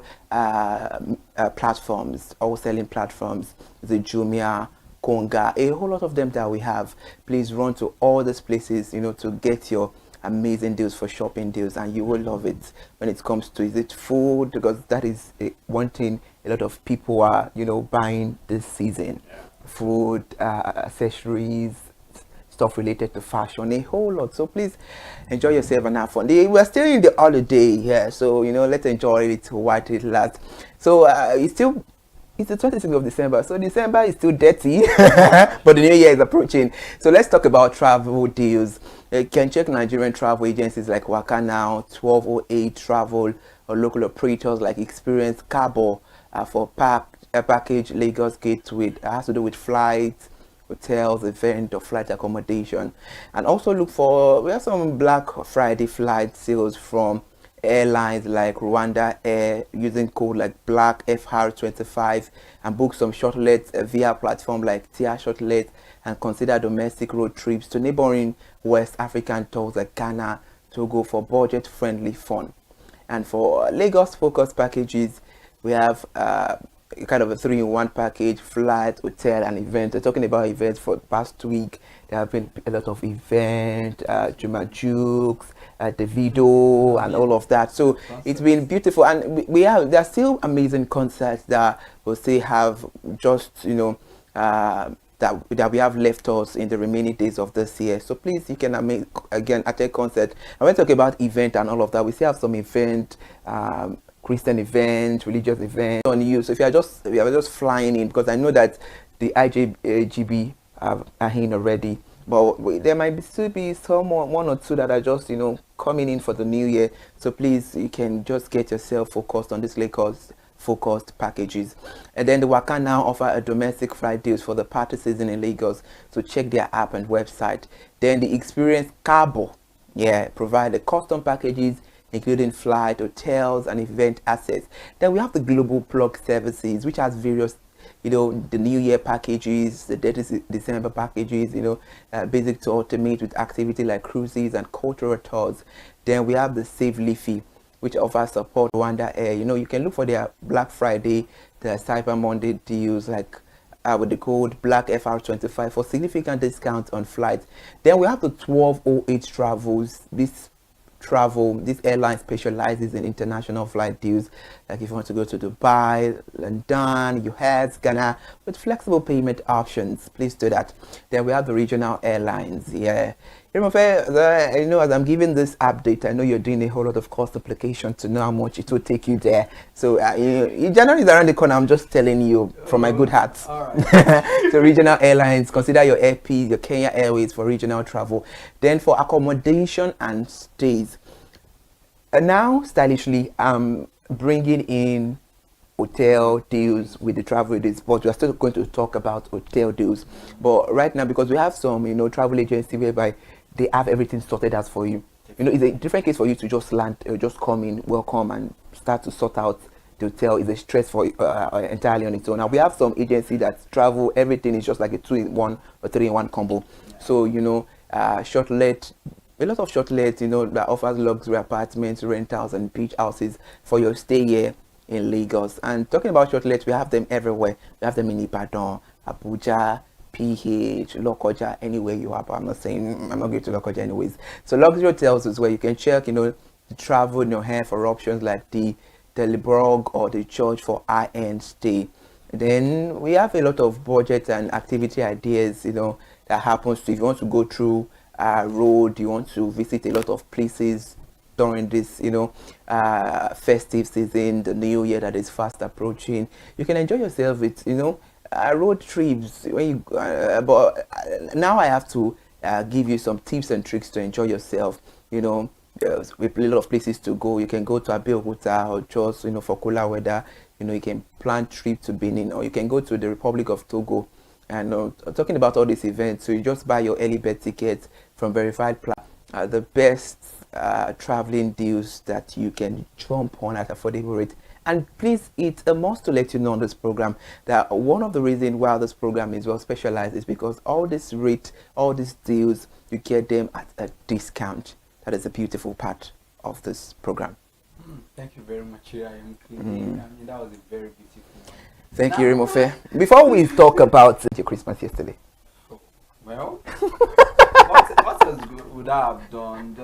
platforms, all selling platforms, the Jumia, Konga, a whole lot of them that we have. Please run to all these places, to get your amazing deals for shopping deals, and you will love it when it comes to food, because that is one thing a lot of people are buying this season. Yeah. Food, accessories, stuff related to fashion, a whole lot. So please enjoy yourself and have fun. We're still in the holiday here, so let's enjoy it while it lasts. So it's the 26th of December, so December is still dirty, but the new year is approaching. So let's talk about travel deals. You can check Nigerian travel agencies like Waka Now, 1208 Travel, or local operators like Experience Cabo for package Lagos Gateway. It has to do with flights, hotels, event, or flight accommodation. And also look for, we have some Black Friday flight sales from airlines like Rwanda Air, using code like Black FR25, and book some shortlets via platform like TIA Shortlet, and consider domestic road trips to neighboring West African tours like Ghana, Togo for budget friendly fun. And for Lagos focused packages, we have kind of a 3-in-1 package: flight, hotel, and event. They're talking about events for the past week. There have been a lot of events, Juma Jukes, Davido, and all of that. So it's been beautiful, and there are still amazing concerts that we'll still have just, you know, that we have left us in the remaining days of this year. So please, you can again attend concert. And when talking about event and all of that, we still have some event, Christian event, religious event on you. So if you are just flying in, because I know that the IJGB are in already, but there might still be one or two that are just, you know, coming in for the new year. So please, you can just get yourself focused on this Lagos focused packages. And then the Waka now offer a domestic flight deals for the party season in Lagos, so check their app and website. Then the Experience Cabo, provide the custom packages including flight, hotels, and event access. Then we have the Global Plug Services, which has various, you know, the New Year packages, the December packages, you know, basic to ultimate with activity like cruises and cultural tours. Then we have the Save Leafy, which offers support Rwanda Air. You know, you can look for their Black Friday, the Cyber Monday deals, like with the code BLACKFR25 for significant discounts on flights. Then we have the 1208 Travels. This airline specializes in international flight deals, like if you want to go to Dubai, London, US, Ghana, with flexible payment options. Please do that. Then we have the regional airlines. You know, as I'm giving this update, I know you're doing a whole lot of cost application to know how much it will take you there. So January is around the corner. I'm just telling you from my good heart. All right. So regional airlines, consider your Airpeace, your Kenya Airways for regional travel. Then for accommodation and stays, and now stylishly, I'm bringing in hotel deals with the travel agents, but we're still going to talk about hotel deals. But right now, because we have some, you know, travel agency whereby they have everything sorted out for you. You know, it's a different case for you to just land, just come in, welcome, and start to sort out the hotel. Is a stress for entirely on its own. Now we have some agency that travel, everything is just like a 2-in-1 or 3-in-1 combo. So, you know, a lot of short let, you know, that offers luxury apartments, rentals, and beach houses for your stay here in Lagos. And talking about short let, we have them everywhere. We have them in Ibadan, Abuja, PH, Lokoja, anywhere you are. But I'm not going to Lokoja anyways. So luxury hotels is where you can check, you know, the travel in your hair for options like the Librog or the Church for high-end stay. Then we have a lot of budget and activity ideas, you know, that happens if you want to go through road, you want to visit a lot of places during this, you know, festive season, the new year that is fast approaching. You can enjoy yourself with, you know, road trips. When you, but now I have to give you some tips and tricks to enjoy yourself. You know, with a lot of places to go. You can go to Abeokuta or just, you know, for cooler weather. You know, you can plan trip to Benin, or you can go to the Republic of Togo. And talking about all these events, so you just buy your early bird tickets from verified the best traveling deals that you can jump on at affordable rate. And please, it's a must to let you know on this program that one of the reasons why this program is well specialized is because all this rate, all these deals, you get them at a discount. That is a beautiful part of this program. Thank you very much. I mean, that was a very beautiful one. Thank you, Rimofe. Before we talk about your Christmas yesterday. Well, what else would I have done?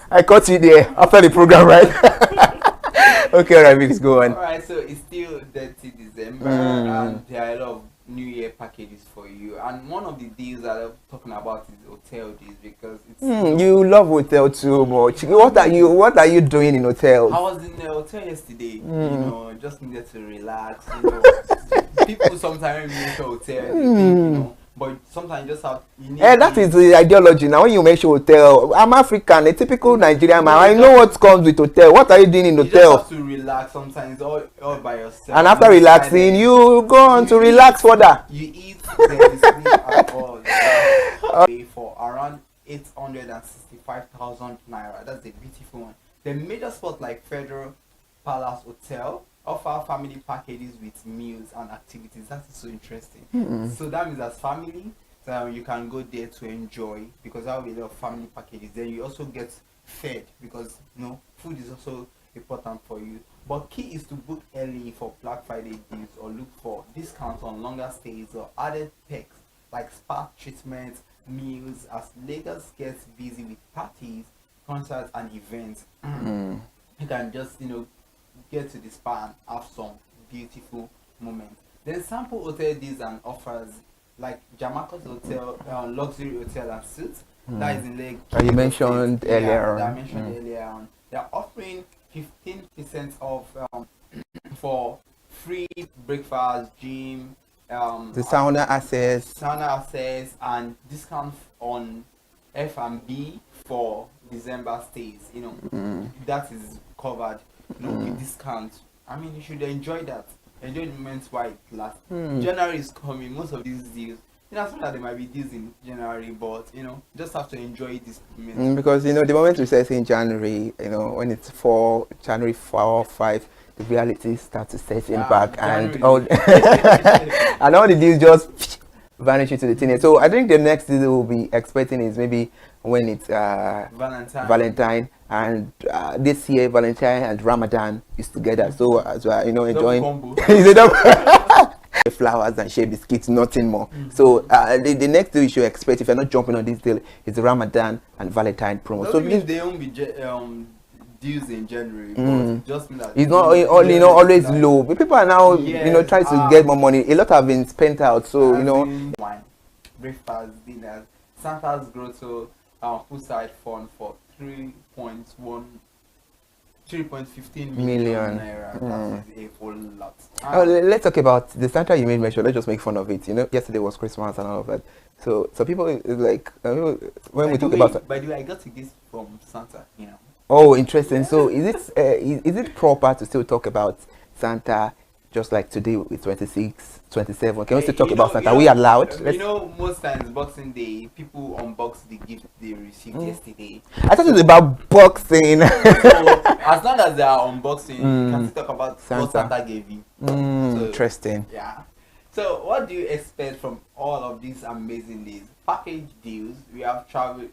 I caught you there after the program, right? Okay, alright, please go on. Alright, so it's still 30 December and there are a lot of New Year packages for you. And one of the deals that I'm talking about is hotel deals, because it's you love hotel too much. What are you doing in hotels? I was in a hotel yesterday, you know, just needed to relax. You know. People sometimes mention hotel, they think, you know, but sometimes you just have that is the ideology. Now when you mention hotel, I'm African, a typical Nigerian man. I know what comes with hotel. What are you doing in hotel? You just have to relax sometimes, all by yourself. And after relaxing, you go on to relax further. You eat, then you sleep at all. Pay for around 865,000 naira. That's a beautiful one. The major spots like Federal Palace Hotel offer family packages with meals and activities. That is so interesting. So that means as family, you can go there to enjoy, because that will be a lot of family packages. Then you also get fed, because you know food is also important for you. But key is to book early for Black Friday deals or look for discounts on longer stays or added perks like spa treatments, meals, as Lagos gets busy with parties, concerts, and events. You can just get to the spa and have some beautiful moments. Then sample hotel deals and offers like Jamarcus Hotel, luxury hotel and suites. That is in Lagos. You mentioned earlier. That I mentioned earlier on. They are offering 15% off for free breakfast, gym, the sauna access, and discount on F&B for December stays. That is covered. With discounts. I mean, you should enjoy that. Enjoy the moments while it lasts. January is coming. Most of these deals, some that there might be deals in January, but just have to enjoy this moment. Because the moment we say in January, when it's January 4, 5, the reality starts to set in back, and all and all the deals just vanish into the thin. So I think the next deal we'll be expecting is maybe when it's Valentine, and this year Valentine and Ramadan is together. So as well, enjoying the flowers and shea biscuits, nothing more. So the next deal you should expect, if you're not jumping on this deal, is the Ramadan and Valentine promo. So they won't be deals in January, but just mean that it's not always low. But people are now trying to get more money. A lot have been spent out, so wine, breakfast, dinners, Santa's Grotto poolside fund for 3.15 million naira. That is a whole lot. Let's talk about the Santa you made mention. Let's just make fun of it. Yesterday was Christmas and all of that. So people like when we talk about. By the way, I got a gift from Santa. Oh, interesting. So is it proper to still talk about Santa just like today with 26, 27? Can we still talk about Santa? Are we allowed? Most times Boxing Day, people unbox the gift they received yesterday. I thought it was about boxing. So as long as they are unboxing, you can still talk about what Santa gave you. So, interesting. Yeah. So what do you expect from all of these amazing days? Package deals. We have travel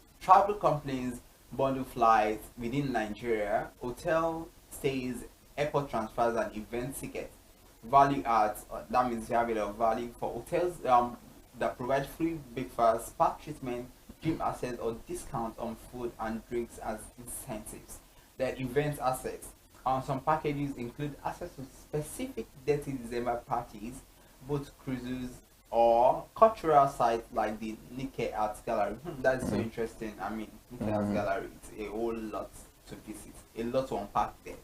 companies, bundle flights within Nigeria, hotel stays, airport transfers, and event tickets. Value adds, that means you have a lot of value for hotels that provide free breakfast, spa treatment, gym access, or discount on food and drinks as incentives. The event assets. Some packages include access to specific Dirty December parties, both cruises or cultural sites like the Nikkei Art Gallery. That's so interesting. I mean, Nikkei Art Gallery, it's a whole lot to visit, a lot to unpack there.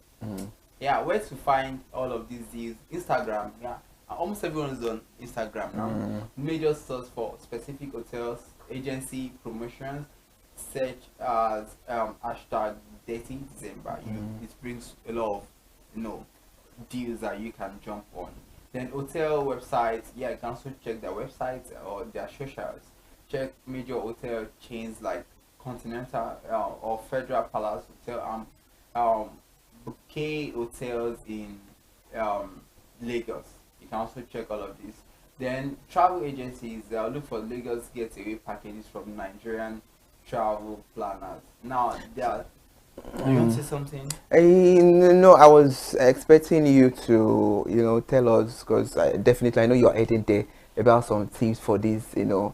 Yeah, where to find all of these deals? Instagram. Yeah, almost everyone is on Instagram now. Major source for specific hotels, agency promotions. Search as hashtag Dirty December. It brings a lot of deals that you can jump on. Then hotel websites, you can also check their websites or their socials. Check major hotel chains like Continental or Federal Palace Hotel, Bouquet hotels in Lagos. You can also check all of this. Then travel agencies, they'll look for Lagos getaway packages from Nigerian travel planners. Now, you want to say something? No, I was expecting you to, tell us, because definitely I know you're heading there, about some tips for these, the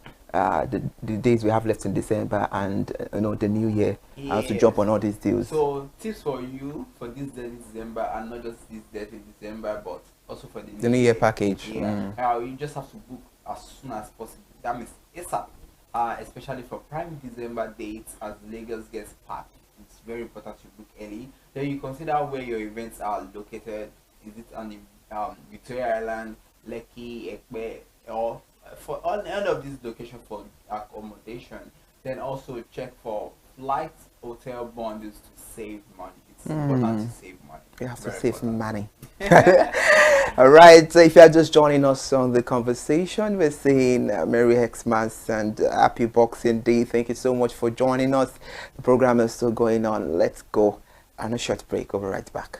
days we have left in December and the new year. How to jump on all these deals. So tips for you for this Dirty December, and not just this Dirty December, but also for the new year package. You just have to book as soon as possible. That means ASAP, especially for prime December dates as Lagos gets packed. It's very important to book early. Then you consider where your events are located. Is it on the Victoria Island, Lekki, Ekpe, or for all of these locations for accommodation? Then also check for flight hotel bundles to save money. It's important to save money. You have to save money. All right, so if you are just joining us on the conversation, we're saying Merry Xmas and Happy Boxing Day. Thank you so much for joining us. The program is still going on. Let's go on a short break. We'll be right back.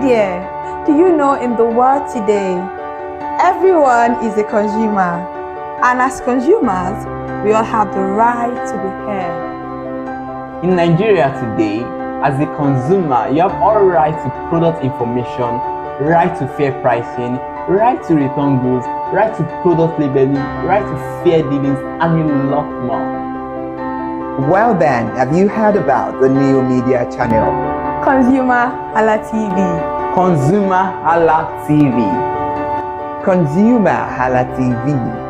there, do you know in the world today, everyone is a consumer, and as consumers, we all have the right to be heard. In Nigeria today, as a consumer, you have all right to product information, right to fair pricing, right to return goods, right to product labeling, right to fair dealings, and a lot more. Well then, have you heard about the new media channel? ConsumerHallaTV. ConsumerHallaTV. ConsumerHallaTV.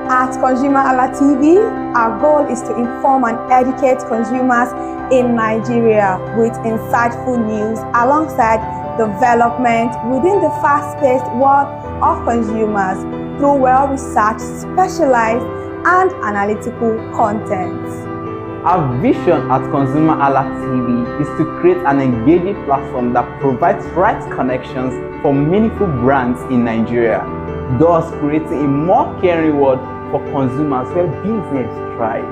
At ConsumerHallaTV, our goal is to inform and educate consumers in Nigeria with insightful news alongside development within the fast-paced world of consumers through well-researched, specialized, and analytical content. Our vision at ConsumerHallaTV is to create an engaging platform that provides right connections for meaningful brands in Nigeria, thus creating a more caring world for consumers where business thrive.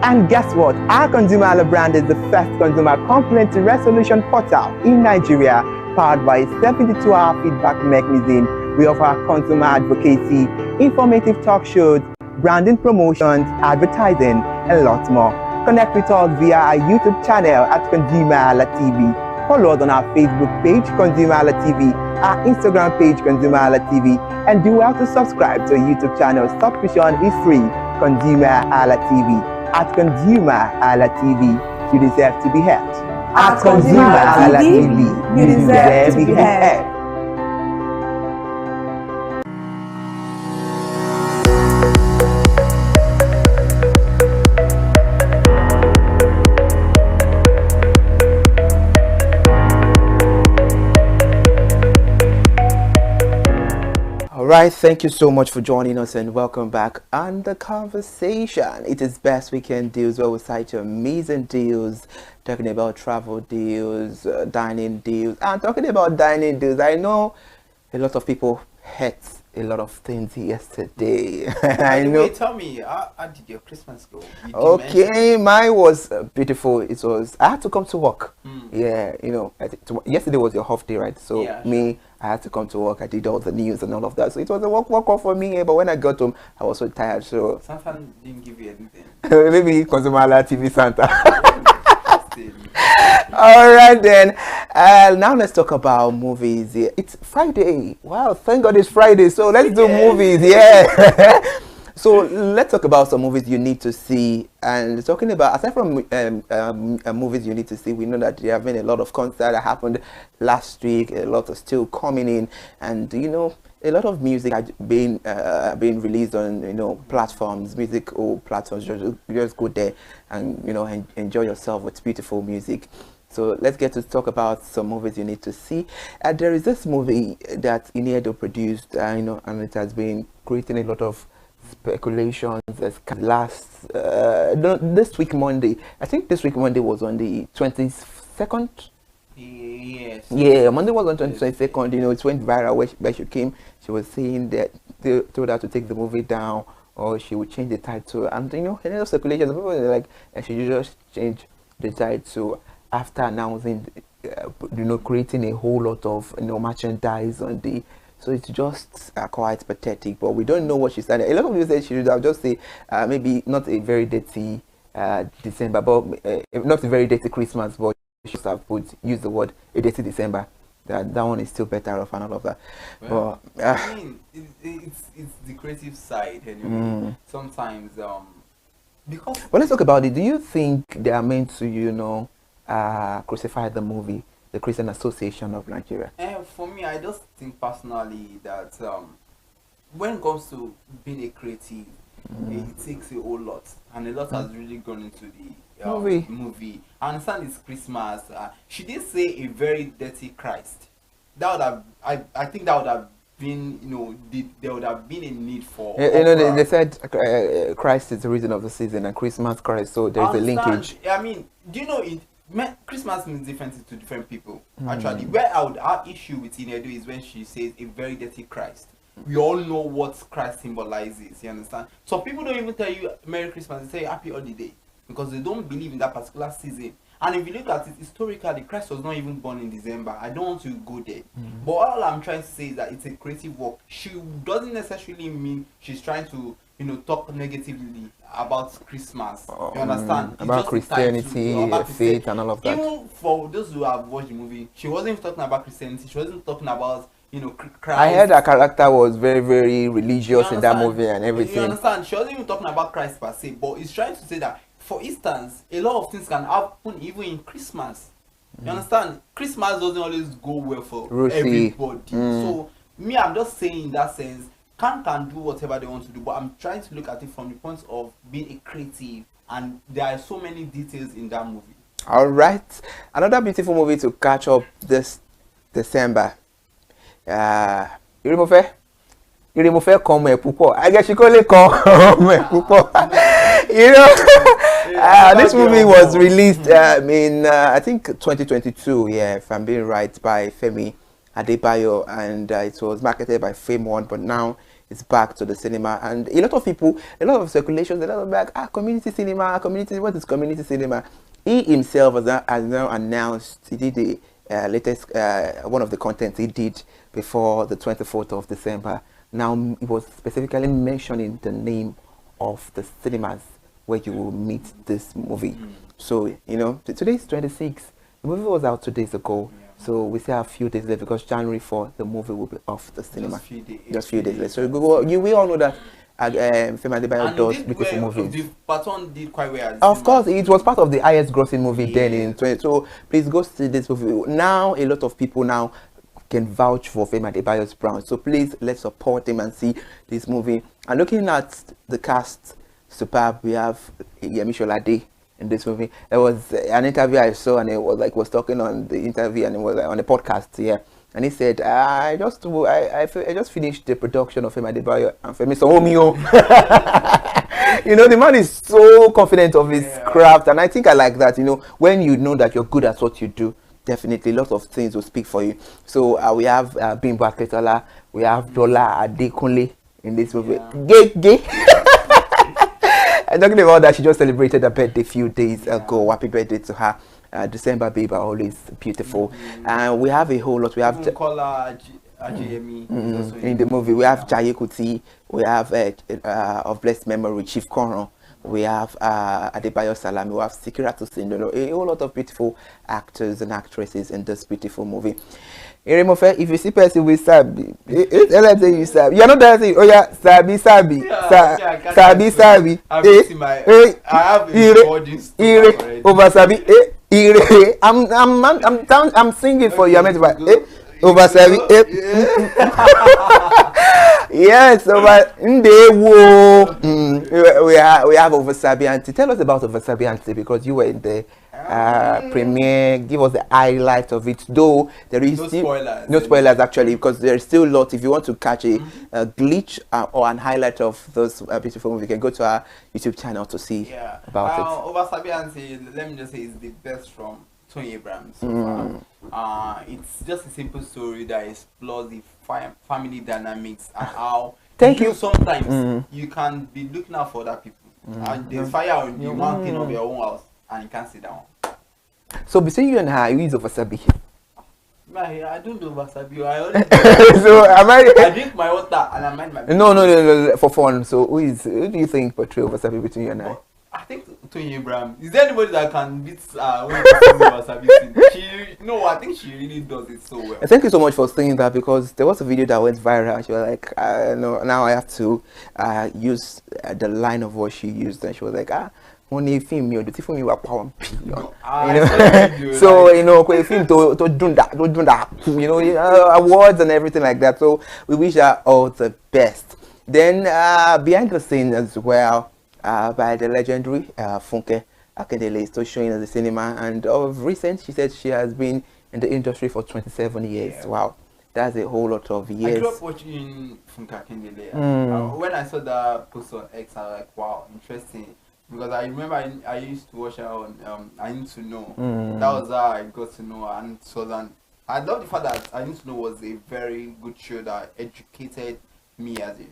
And guess what? Our ConsumerHalla brand is the first consumer complaint resolution portal in Nigeria, powered by a 72-hour feedback mechanism. We offer consumer advocacy, informative talk shows, branding promotions, advertising, and lots more. Connect with us via our YouTube channel at ConsumerHallaTV. Follow us on our Facebook page, ConsumerHallaTV, our Instagram page, ConsumerHallaTV, and do well to subscribe to our YouTube channel. Subscription is free. ConsumerHallaTV. At ConsumerHallaTV, you deserve to be heard. At ConsumerHallaTV, you deserve to be heard. Alright, thank you so much for joining us and welcome back on the conversation. It is Best Weekend Deals, where we cite your amazing deals, talking about travel deals, dining deals. And talking about dining deals, I know a lot of people had a lot of things yesterday. I know. Wait, tell me, how did your Christmas go? Okay, mine was beautiful. It was, I had to come to work. Yeah, you know, yesterday was your half day, right? So yeah, me, I had to come to work. I did all the news and all of that. So it was a work for me. But when I got home, I was so tired. So Santa didn't give you anything. maybe ConsumerHallaTV Santa. All right then. Now let's talk about movies. Yeah, it's Friday. Wow, thank God it's Friday. So let's do movies. Yeah. So let's talk about some movies you need to see. And talking about, aside from movies you need to see, we know that there have been a lot of concerts that happened last week. A lot are still coming in, and you know, a lot of music had been released on platforms, musical platforms. Just go there and enjoy yourself with beautiful music. So let's get to talk about some movies you need to see. There is this movie that Iniedo produced, and it has been creating a lot of speculations. This week Monday, I think this week Monday was on the 22nd. Yes. Yeah, Monday was on 22nd. It went viral where she came. She was saying that they told her to take the movie down or she would change the title. And another speculation, people were like, she should just change the title after announcing, creating a whole lot of merchandise on the. So it's just quite pathetic, but we don't know what she said. A lot of people say she should have just say maybe not a very dirty December, but not a very dirty Christmas, but she should have use the word a dirty December. That one is still better off and all of that. Well, but I mean, it's the creative side anyway. Sometimes because. Well, let's talk about it. Do you think they are meant to crucify the movie? The Christian Association of Nigeria. For me, I just think personally that when it comes to being a creative, it takes a whole lot, and a lot has really gone into the movie. I understand it's Christmas. She did say a very dirty Christ. That would have, I think that would have been, there would have been a need for. They said Christ is the reason of the season, and Christmas Christ. So there's a linkage. I mean, do you know it? Christmas means different to different people. Actually, where our issue with Inedu is when she says a very dirty Christ. We all know what Christ symbolizes. You understand? So people don't even tell you Merry Christmas. They say Happy Holiday because they don't believe in that particular season. And if you look at it historically, Christ was not even born in December. I don't want to go there. But all I'm trying to say is that it's a creative work. She doesn't necessarily mean she's trying to, talk negatively about Christmas. You understand? It's about just a Christianity, title, about faith, and all of that. Even for those who have watched the movie, she wasn't even talking about Christianity. She wasn't talking about, Christ. I heard her character was very, very religious in that movie and everything. You understand? She wasn't even talking about Christ per se, but it's trying to say that, for instance, a lot of things can happen even in Christmas. You understand? Christmas doesn't always go well for everybody. So, me, I'm just saying in that sense, can do whatever they want to do, but I'm trying to look at it from the point of being a creative, and there are so many details in that movie. All right, another beautiful movie to catch up this December. Irimofe come púpọ̀. I guess she call it come púpọ̀. This movie was released in I think 2022. Yeah, if I'm being right, by Femi Adebayo, and it was marketed by Fame One, but now it's back to the cinema. And a lot of people, a lot of circulations, a lot of like, community cinema, community. What is community cinema? He himself has now announced he did the latest one of the contents he did before the 24th of December. Now it was specifically mentioning the name of the cinemas where you will meet this movie. So today's 26. The movie was out 2 days ago. So we still have a few days left, because January 4th the movie will be off the cinema. Just few days left. So we all know that Femi Adebayo does beautiful movies. The pattern did quite well. Of course, it was part of the highest grossing movie then in 20. So please go see this movie. Now a lot of people now can vouch for Femi Adebayo's brand. So please, let's support him and see this movie. And looking at the cast, superb. We have Yemi Sholade in this movie. There was an interview I saw, and it was talking on the interview, and it was on the podcast here. And he said, I just finished the production of Femi Adebayo and Femi Sohomio. The man is so confident of his craft, and I think I like that. When you know that you're good at what you do, definitely lots of things will speak for you. So we have Bimbo Aketola, we have Dola Adekunle in this movie. Gay. And talking about that, she just celebrated her birthday a few days ago. Happy birthday to her. December babe are always beautiful. And we have a whole lot. We have in the movie. We have Jaye Kuti. We have of blessed memory Chief Koron. We have Adebayo Salami. We have Sikiratu Sindolo. A whole lot of beautiful actors and actresses in this beautiful movie. Irimofe, if you see person with Sabi, let's say you Sabi. You're not there saying, oh yeah, Sabi. Sabi. I have a recording story over Sabi. I'm singing for you. I'm over Sabi. Yes, over we have Over Sabi Auntie. Tell us about Over Sabi Auntie, because you were in the premiere. Give us the highlight of it, though there is no spoilers actually, because there is still a lot. If you want to catch a glitch or an highlight of those beautiful movies, you can go to our YouTube channel to see about it. Over Sabi Auntie, let me just say, it's the best from Tony Abrams so far. It's just a simple story that explores the family dynamics and how sometimes you can be looking out for other people, and there's fire on the mountain of your own house and you can't sit down. So between you and her, who is Over Sabi? I don't do Over Sabi. I only I drink my water and I mind my business. No, for fun. So who do you think portray Over Sabi between you and I? I think Tony Abraham. Is there anybody that can beat when it comes to I think she really does it so well. Thank you so much for saying that, because there was a video that went viral and she was like, no, now I have to use the line of what she used, and she was like, only film you the film you are power. So film to do that, awards and everything like that. So we wish her all the best. Then behind the scenes as well, by the legendary Funke Akindele, is still showing at the cinema, and of recent she said she has been in the industry for 27 years. Wow, that's a whole lot of years. I grew up watching Funke Akindele. When I saw that post on X, I was like, wow, interesting, because I remember I used to watch her on I Need to Know. That was how I got to know her, and so I love the fact that I Need to Know was a very good show that educated me as a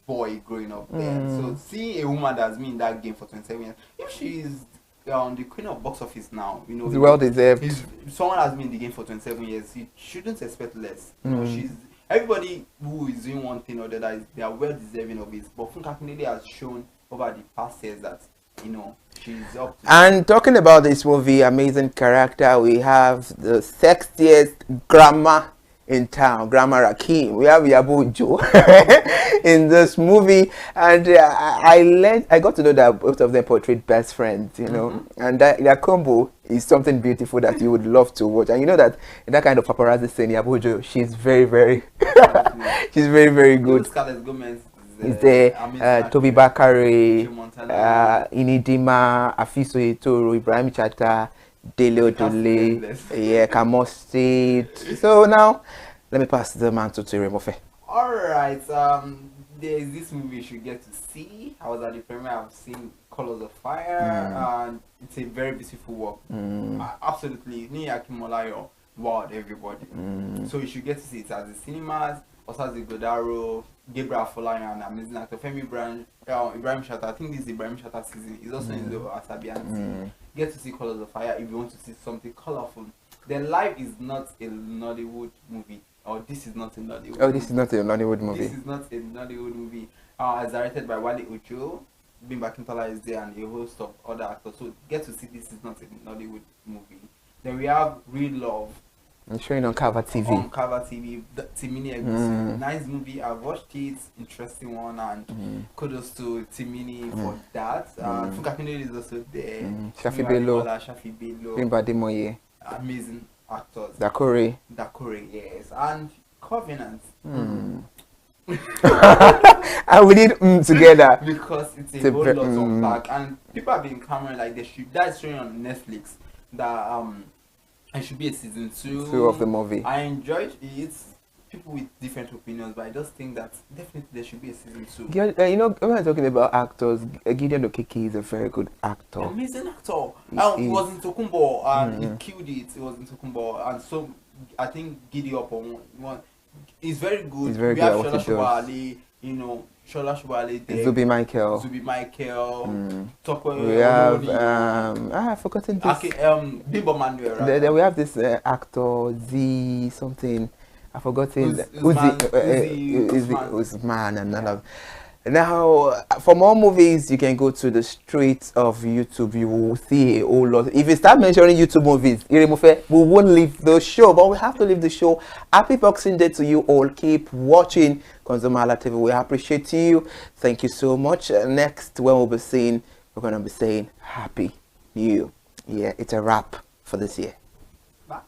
boy growing up there. So seeing a woman that's been in that game for 27 years, if she's the queen of box office now. You know, It's well deserved. Someone has been in the game for 27 years. You shouldn't expect less. You know, everybody who is doing one thing or the other, they are well deserving of it. But Funke Akindele has shown over the past years that, you know, she's up to. And talking about this movie, amazing character, we have the sexiest grandma in town, Grandma Rakim. We have Yabu Joe in this movie, and I got to know that both of them portrayed best friends, you know, and that combo is something beautiful that you would love to watch. And you know that in that kind of paparazzi scene, Yabu Joe, she's very, very, she's very, very good. Scarlett Gomez is there, Toby Bakare, Inidima, Afiso Etoro, Ibrahim Chata, Dele Odole, yeah, Kamo State. So now, let me pass the mantle to Remofe. Alright, there is this movie you should get to see. I was at the premiere, I've seen Colors of Fire, and it's a very beautiful work. Absolutely, Ni Akimolayo wowed everybody. So you should get to see it at the cinemas. Also, the Godaro, Gabriel Afolayan, and amazing actor Femi Ibrahim Shatta. I think this is Ibrahim Shatta season. He's also in the Asabian. Get to see Colors of Fire if you want to see something colorful. Then Life is not a Nollywood movie. Or this is not a Nollywood. Oh, this is not a Nollywood movie. This is not a Nollywood movie. It's directed by Wale Ojo. Bimba Kintola is there and a host of other actors. So get to see this is not a Nollywood movie. Then we have Real Love. I'm showing on Cover TV. On Cover TV, Timini Egusi. Nice movie. I've watched it. Interesting one, and kudos to Timini for that. Funke Akindele is also there. Shafi Bello. Bimba Demoye. Amazing actors. Dakore, yes. And Covenant. And we did together. Because it's a whole lot to unpack. And people have been clamoring like that's showing on Netflix. That it should be a season 2 of the movie. I enjoyed it. People with different opinions, but I just think that definitely there should be a season 2. Yeah, you know, when we're talking about actors, Gideon Okeke is a very good actor. Amazing actor. He was in Tokumbo and he killed it. He was in Tokumbo, and so I think Giddy up on one. He's very good. He's very we good have at what he does. You know, Shola Shubale there. Zubi Michael. Tokwe. We have I've forgotten this. Bimbo Manuel. Right? Then we have this actor Z something. I've forgotten. Usman and none of. Now, for more movies, you can go to the streets of YouTube. You will see a whole lot. If you start mentioning YouTube movies, we won't leave the show, but we have to leave the show. Happy Boxing Day to you all. Keep watching ConsumerHalla TV. We appreciate you. Thank you so much. Next, when we're going to be saying Happy New Year. It's a wrap for this year. Bye.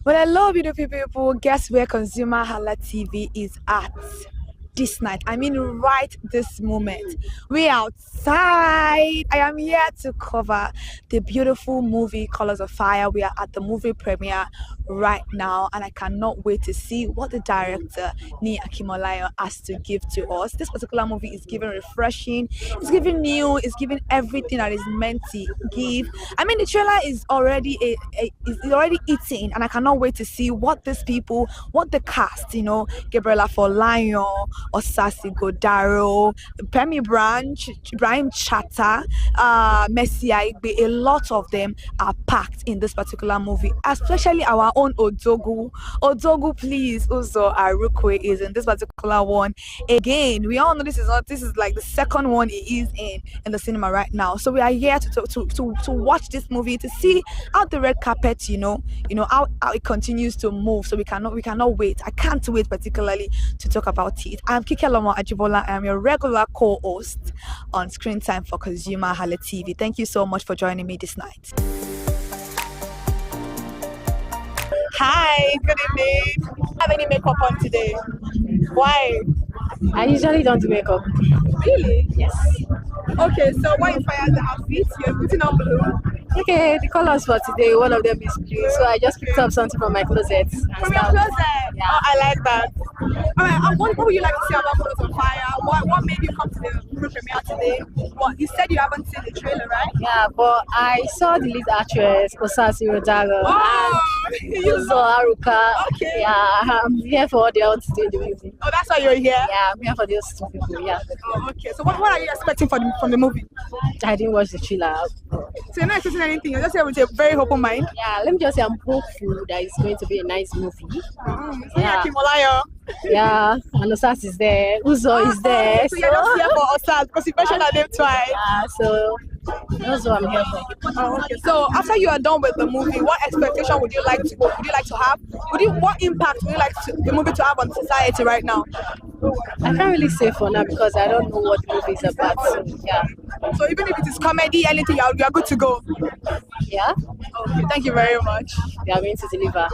Well, hello, beautiful people. Guess where ConsumerHalla TV is at this night? I mean, right this moment. We're outside. I am here to cover the beautiful movie Colors of Fire. We are at the movie premiere right now, and I cannot wait to see what the director Ni Akimolayo has to give to us. This particular movie is giving refreshing, it's giving new, it's giving everything that is meant to give. I mean, the trailer is already is already eating, and I cannot wait to see what these people, what the cast, you know, Gabriela Folayan, Osasi Godaro, Pemi Branch, Ibrahim Chatta, Messi Aigbe, a lot of them are packed in this particular movie, especially our own Odogu. Odogu, please, also Arukwe is in this particular one. Again, we all know this is like the second one he is in the cinema right now. So we are here to watch this movie, to see how the red carpet, you know how it continues to move. So we cannot wait. I can't wait particularly to talk about it. I'm am Kike Lomo Ajibola. I am your regular co-host on Screen Time for ConsumerHalla TV. Thank you so much for joining me this night. Hi, good evening. Have any makeup on today? Why? I usually don't do makeup. Really? Yes. Okay, so what inspired the outfit? You're putting on blue. Okay, the colors for today, one of them is blue, so I just picked up something from my closet. From your closet? Yeah. Oh, I like that. Alright, what would you like to say about Colors on Fire? What made you come to the premiere today? What you said you haven't seen the trailer, right? Yeah, but I saw the lead actress, Osasi Rodago, and Uzo Haruka. Okay. Yeah, I'm here for all they want to do in the movie. Oh, that's why you're here? Yeah, I'm here for those two people, yeah. Oh, okay. So what are you expecting from the movie? I didn't watch the trailer. So you're not expecting anything, you're just here with a very open mind? Yeah, let me just say I'm hopeful that it's going to be a nice movie. Yeah. Kimolayo. Yeah, and Osas is there, Uzo is there. So you're not here for Osas because you mentioned her name twice. Yeah, so that's what I'm here for. Oh, okay. So after you are done with the movie, what expectation would you like to have? What impact would you like the movie to have on society right now? I can't really say for now because I don't know what the movie is about. So yeah. So even if it is comedy, anything, you are good to go. Yeah. Okay. Thank you very much. They are going to deliver.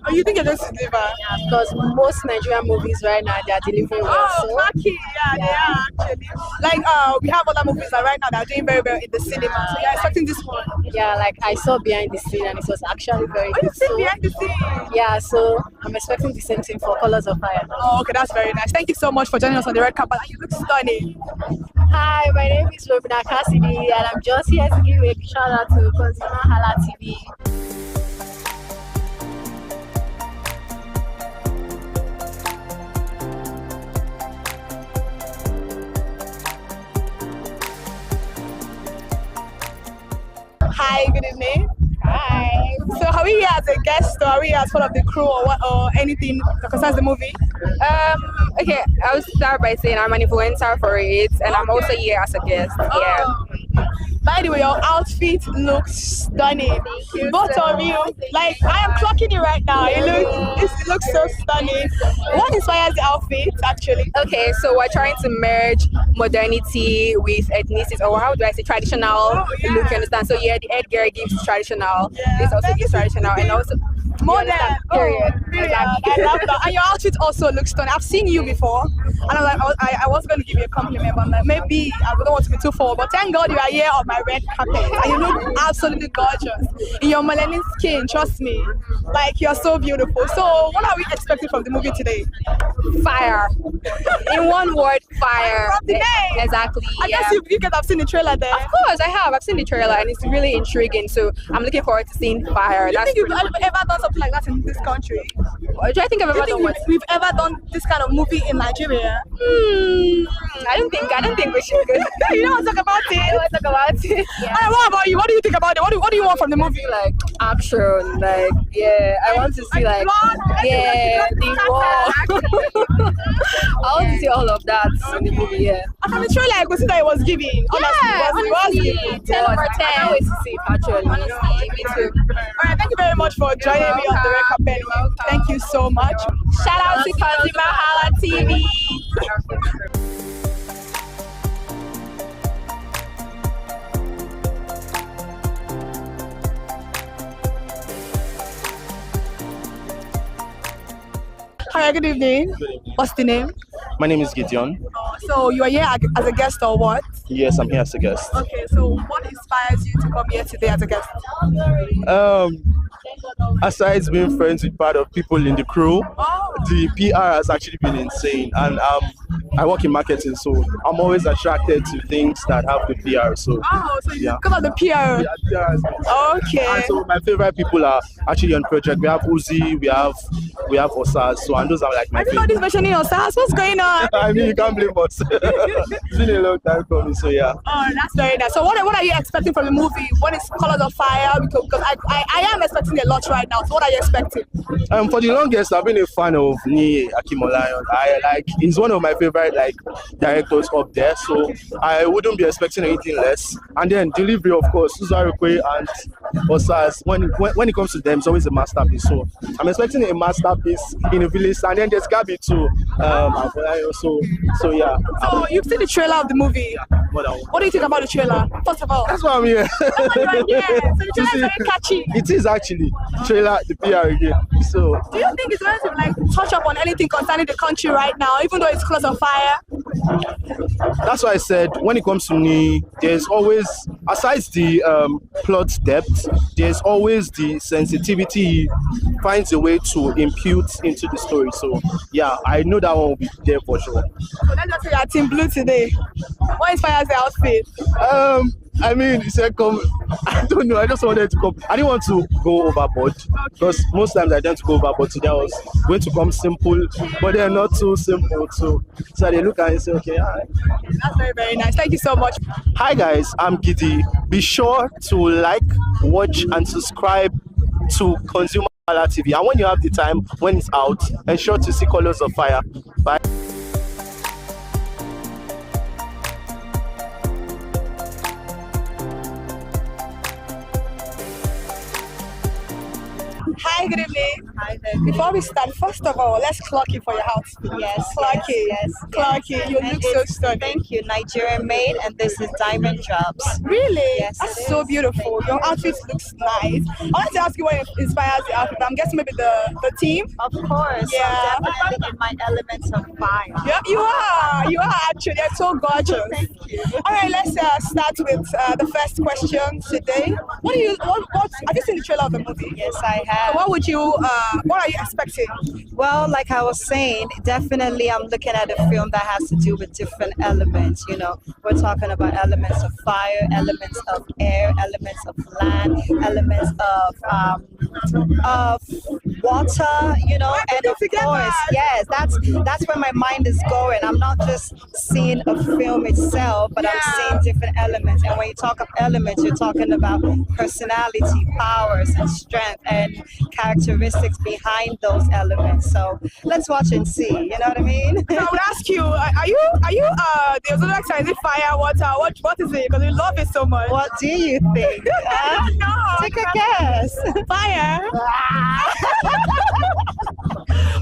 Oh, you think you're going to deliver? Yeah, because most Nigerian movies right now they are delivering well. Oh, lucky. Yeah, they are actually. Like we have other movies that right now that are doing very well in the cinema. So you're expecting this one? Yeah, like I saw Behind the Scene and it was actually very good. You see Behind the Scene? Yeah, so I'm expecting the same thing for Colors of Fire. Oh, okay, that's very nice. Thank you so much for joining us on the red carpet. You look stunning. Hi, my name is Robina Cassidy and I'm just here to give a big shout out to ConsumerHalla TV. Hi, good evening. Hi. So are we here as a guest or are we here as part of the crew or anything that concerns the movie? Okay, I will start by saying I'm an influencer for it and I'm also here as a guest. Yeah. By the way, your outfit looks stunning. Both of you, like I am clocking you right now. It looks so stunning. What inspires the outfit actually? Okay, so we're trying to merge modernity with ethnicity, or how do I say traditional look, you understand? So yeah, the headgear gives traditional, this also gives traditional, and also modern. Period. Exactly. I love that. And your outfit also looks stunning. I've seen you before, and I'm like, I was going to give you a compliment, but like, maybe I don't want to be too forward. But thank God you are here on my red carpet, and you look absolutely gorgeous in your melanin skin. Trust me, like you're so beautiful. So, what are we expecting from the movie today? Fire. In one word, fire. From the name. Exactly. I guess you guys have seen the trailer there. Of course, I have. I've seen the trailer, and it's really intriguing. So I'm looking forward to seeing fire. Do you think you've ever done something like that in this country? Do I think I've ever done what? We've ever done this kind of movie in Nigeria? I don't think we should. You don't want to talk about it? I don't want to talk about it. Yeah. Alright, what about you? What do you think about it? What do you want from the movie? Like action, like I want to see like the war. I want to see all of that in the movie. Yeah. And from the trailer, I could see that it was giving. Honestly, 10 over 10. I can't wait to see it actually. Honestly, me too. Alright, thank you very much for joining me on the red carpet. Thank you so much. Shout out to ConsumerHalla TV. Hi, good evening. What's the name? My name is Gideon. So you are here as a guest or what? Yes, I'm here as a guest. Okay, so what inspires you to come here today as a guest? Aside being friends with part of people in the crew, the PR has actually been insane, and I work in marketing, so I'm always attracted to things that have good PR. So because of the PR. Yeah, okay. And so my favorite people are actually on project. We have Uzi, we have Osas, so and those are like my Everybody's mentioning Osas. What's going on? I mean, you can't blame us. course. It's been a long time coming, so yeah. Oh, that's very nice. So what are you expecting from the movie? What is Colors of Fire? Because I am expecting a lot right now. So what are you expecting? For the longest, I've been a fan of Ni Akimolayan. He's one of my favorite directors up there, so I wouldn't be expecting anything less. And then delivery, of course, Suzarekwe and Osas. When it comes to them, it's always a masterpiece. So I'm expecting a masterpiece in a village, and then there's Gabi too. So yeah. So you've seen the trailer of the movie. What do you think about the trailer? First of all, that's why I'm here. That's why you're here. So the trailer is very catchy. It is actually trailer, the PR again. So do you think it's going to touch up on anything concerning the country right now, even though it's Colors of Fire? That's why I said when it comes to Ni, there's always, aside the plot depth, there's always the sensitivity he finds a way to impute into the story. So yeah, I know that one will be there for sure. So let's just say you're Team Blue today. What inspires the outfit? I mean, I don't know. I just wanted to come. I didn't want to go overboard because most times I tend to go overboard. Today I was going to come simple, but they're not too simple too. So they look at it and say, okay, all right. That's very, very nice. Thank you so much. Hi guys, I'm Gidi. Be sure to like, watch, and subscribe to ConsumerHalla TV. And when you have the time, when it's out, ensure to see Colors of Fire. Bye. Hi, good evening. Hi there. Before we start, first of all, let's clock you for your house. Yes. Clock you. Yes. Clock you. You look so stunning. Thank you. Nigerian made, and this is diamond drops. Really? Yes. That's so beautiful. Your outfit looks nice. I want to ask you what inspires the outfit. I'm guessing maybe the team. Of course. Yeah. I'm definitely in my elements of fire. Yeah, you are. You are actually. You're so gorgeous. Thank you. All right, let's start with the first question today. What have you seen the trailer of the movie? Yes, I have. So what are you expecting? Well, like I was saying, definitely I'm looking at a film that has to do with different elements. You know, we're talking about elements of fire, elements of air, elements of land, elements of water, you know, and of course, yes, that's where my mind is going. I'm not just seeing a film itself, but I'm seeing different elements. And when you talk of elements, you're talking about personality, powers, and strength, and characteristics behind those elements. So let's watch and see. You know what I mean? So I would ask you, are you the zodiac sign? Is it fire, water? What is it? Because we love it so much. What do you think? Take a guess. Fire.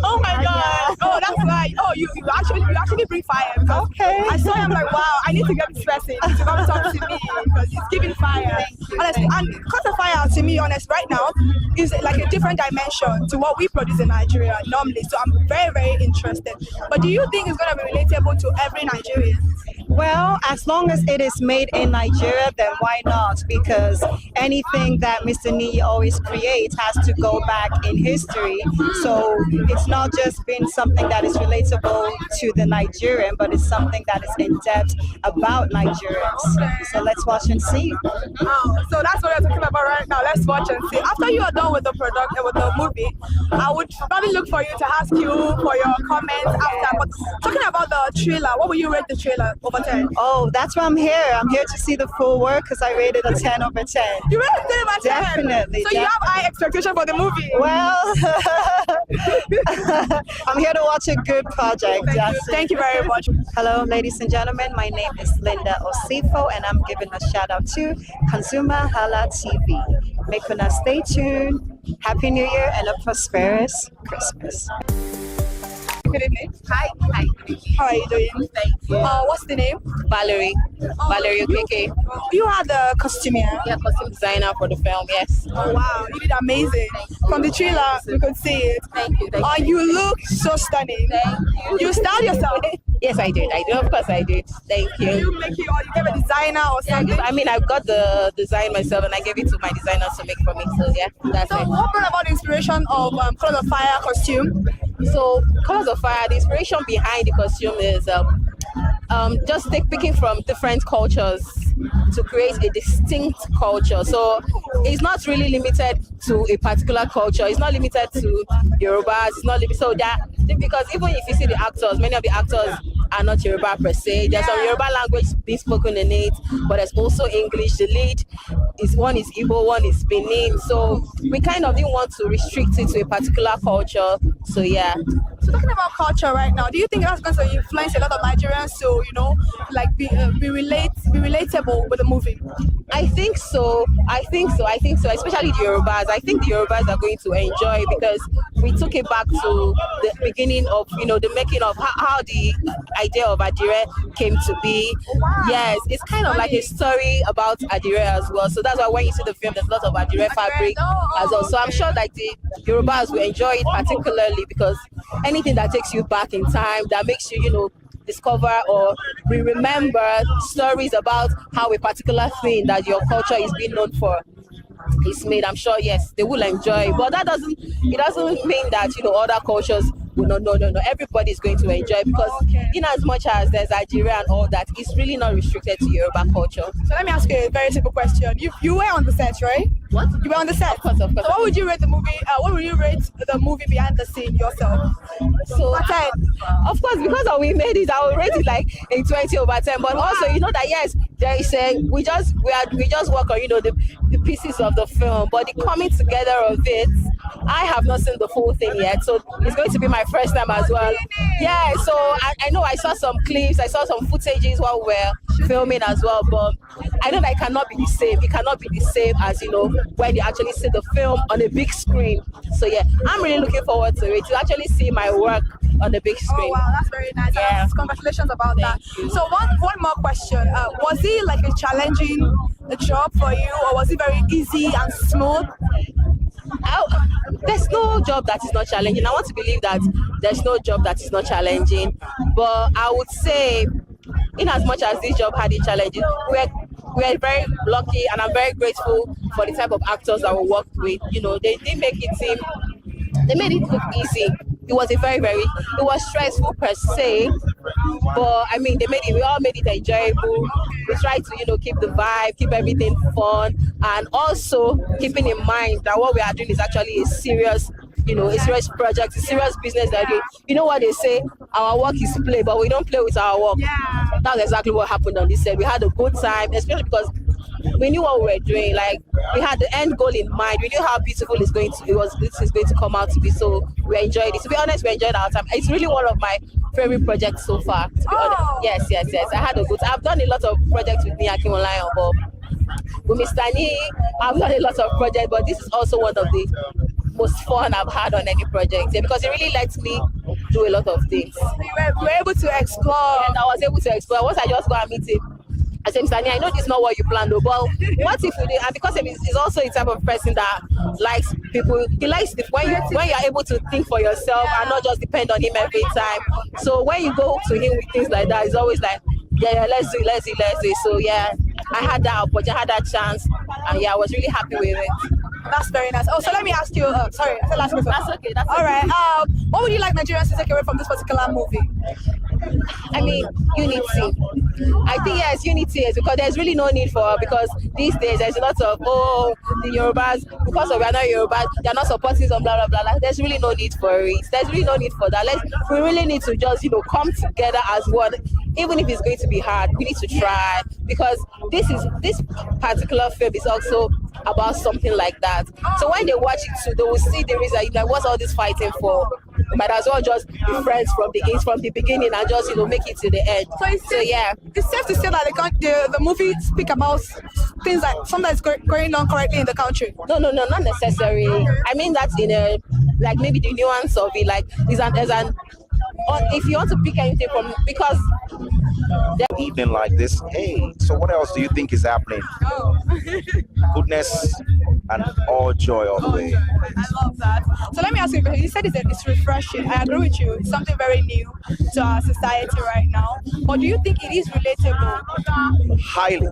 Oh my God! Oh, that's right. Oh, you actually bring fire. Okay. I saw him like, wow, I need to get this person to come talk to me because he's giving fire. Honestly, and Colors of Fire, to me, honest, right now is like a different dimension to what we produce in Nigeria normally. So I'm very, very interested. But do you think it's going to be relatable to every Nigerian? Well, as long as it is made in Nigeria, then why not? Because anything that Mr. Ni always creates has to go back in history. So it's not just been something that is relatable to the Nigerian, but it's something that is in depth about Nigerians. So let's watch and see. Oh, so that's what we're talking about right now. Let's watch and see. After you are done with the product and with the movie, I would probably look for you to ask you for your comments after. But talking about the trailer, what will you rate the trailer over 10? Oh, that's why I'm here. I'm here to see the full work because I rated a 10 over 10. You rated 10 over 10? Definitely. So you have high expectation for the movie? Well, I'm here to watch a good project. Thank you very much. Hello, ladies and gentlemen. My name is Linda Osifo, and I'm giving a shout out to ConsumerHalla TV. Make sure to stay tuned. Happy New Year and a prosperous Christmas. Good evening. Hi. How are you doing? Thank you. What's the name? Valerie. Valerie Okeke. You are the costumier. Yeah, costume designer for the film, yes. Oh, wow. You did amazing. From the trailer, we could see it. Thank you. You look so stunning. Thank you. You styled yourself? Yes, I did. Of course I did. Thank you. You gave a designer or something? Yeah, I mean, I've got the design myself and I gave it to my designers to make for me. So, yeah, that's it. What about the inspiration of Colors of Fire costume? So, Colors of Fire, the inspiration behind the costume is just picking from different cultures to create a distinct culture. So it's not really limited to a particular culture. It's not limited to Yorubas. It's not limited. So that, because even if you see the actors, many of the actors are not Yoruba per se. There's some Yoruba language being spoken in it, but there's also English. The lead is one is Igbo, one is Benin. So we kind of didn't want to restrict it to a particular culture. So yeah. So talking about culture right now, do you think that's going to influence a lot of Nigerians to, you know, like be relatable with the movie? I think so. Especially the Yorubas. I think the Yorubas are going to enjoy because we took it back to the beginning of, you know, the making of how the idea of Adire came to be. Yes, it's kind of like a story about Adire as well. So that's why when you see the film, there's a lot of Adire fabric as well. So I'm sure like the Yorubas will enjoy it particularly because anything that takes you back in time, that makes you, you know, discover or remember stories about how a particular thing that your culture is being known for is made. I'm sure, yes, they will enjoy. But it doesn't mean that, you know, other cultures will not. No. Everybody is going to enjoy because in as much as there's Nigeria and all that, it's really not restricted to Yoruba culture. So let me ask you a very simple question. You were on the set, right? What? You were on the set. Of course. So what would you rate the movie? What would you rate the movie behind the scene yourself? So of course, because we made it, I will rate it like a 20/10. But also, you know that yes, there is we just work on, you know, the pieces of the film, but the coming together of it, I have not seen the full thing yet, so it's going to be my first time as well. Yeah, so I know I saw some clips, I saw some footages while we were filming as well, but I know that it cannot be the same. It cannot be the same as, you know, when you actually see the film on a big screen. So yeah, I'm really looking forward to it, to actually see my work on the big screen. Oh wow, that's very nice. Yeah. Congratulations about that. So one more question. Was it like a challenging job for you, or was it very easy and smooth? There's no job that is not challenging. I want to believe that there's no job that is not challenging. But I would say, in as much as this job had its challenges, we're very lucky, and I'm very grateful for the type of actors that we worked with. You know, they made it look easy. It was it was stressful per se, but I mean, we all made it enjoyable. We tried to, you know, keep the vibe, keep everything fun, and also keeping in mind that what we are doing is actually a serious, you know, a serious project, a serious business that we, you know what they say, our work is play, but we don't play with our work. That's exactly what happened on this set. We had a good time, especially because we knew what we were doing. Like, we had the end goal in mind. We knew how beautiful this is going to come out to be. So we enjoyed it. To be honest, we enjoyed our time. It's really one of my favorite projects so far. To be honest, yes. I had a good. I've done a lot of projects with me, ConsumerHalla, but with Mr. Ni, I've done a lot of projects. But this is also one of the most fun I've had on any project, because it really lets me do a lot of things. You were able to explore. And I was able to explore. Once I just go and meet him, I said, Mr. Ni, I know this is not what you planned, though, but what if we did? And because he's also a type of person that likes people, he likes when you're able to think for yourself and not just depend on him every time. So when you go to him with things like that, it's always like, yeah, let's do it. So yeah, I had that opportunity, I had that chance, and yeah, I was really happy with it. That's very nice. Oh, so let me ask you, sorry, I said last question. That's okay. All right. What would you like Nigerians to take away from this particular movie? I mean, unity. I think yes, unity is, because there's really no need for, because these days there's a lot of, the Yorubas, because we are not Yorubas, they're not supporting some blah blah blah. There's really no need for it. There's really no need for that. We really need to just, you know, come together as one. Even if it's going to be hard, we need to try, because this particular film is also about something like that. So when they watch it too, they will see the reason, like, what's all this fighting for? We might as well just be friends from the beginning and just, you know, make it to the end. So yeah, it's safe to say that the movie speak about things like something that's going on correctly in the country. No, not necessary. I mean, that's in a, like, maybe the nuance of it, like, if you want to pick anything from, because evening like this, hey, so what else do you think is happening? Goodness and all joy all the way. I love that. So let me ask you, you said it's refreshing. I agree with you. It's something very new to our society right now. But do you think it is relatable? Highly.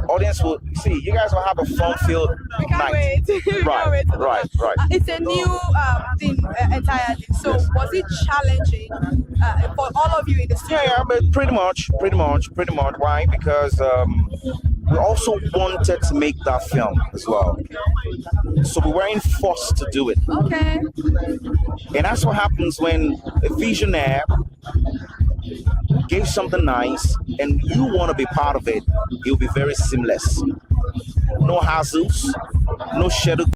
Audience will see. You guys will have a fun-filled night. Right. It's a new thing entirely. So was it challenging for all of you in the studio? Yeah, but pretty much. Why? Because we also wanted to make that film as well. So we weren't forced to do it. Okay. And that's what happens when a visionary gave something nice and you want to be part of it. It will be very seamless. No hassles, no schedule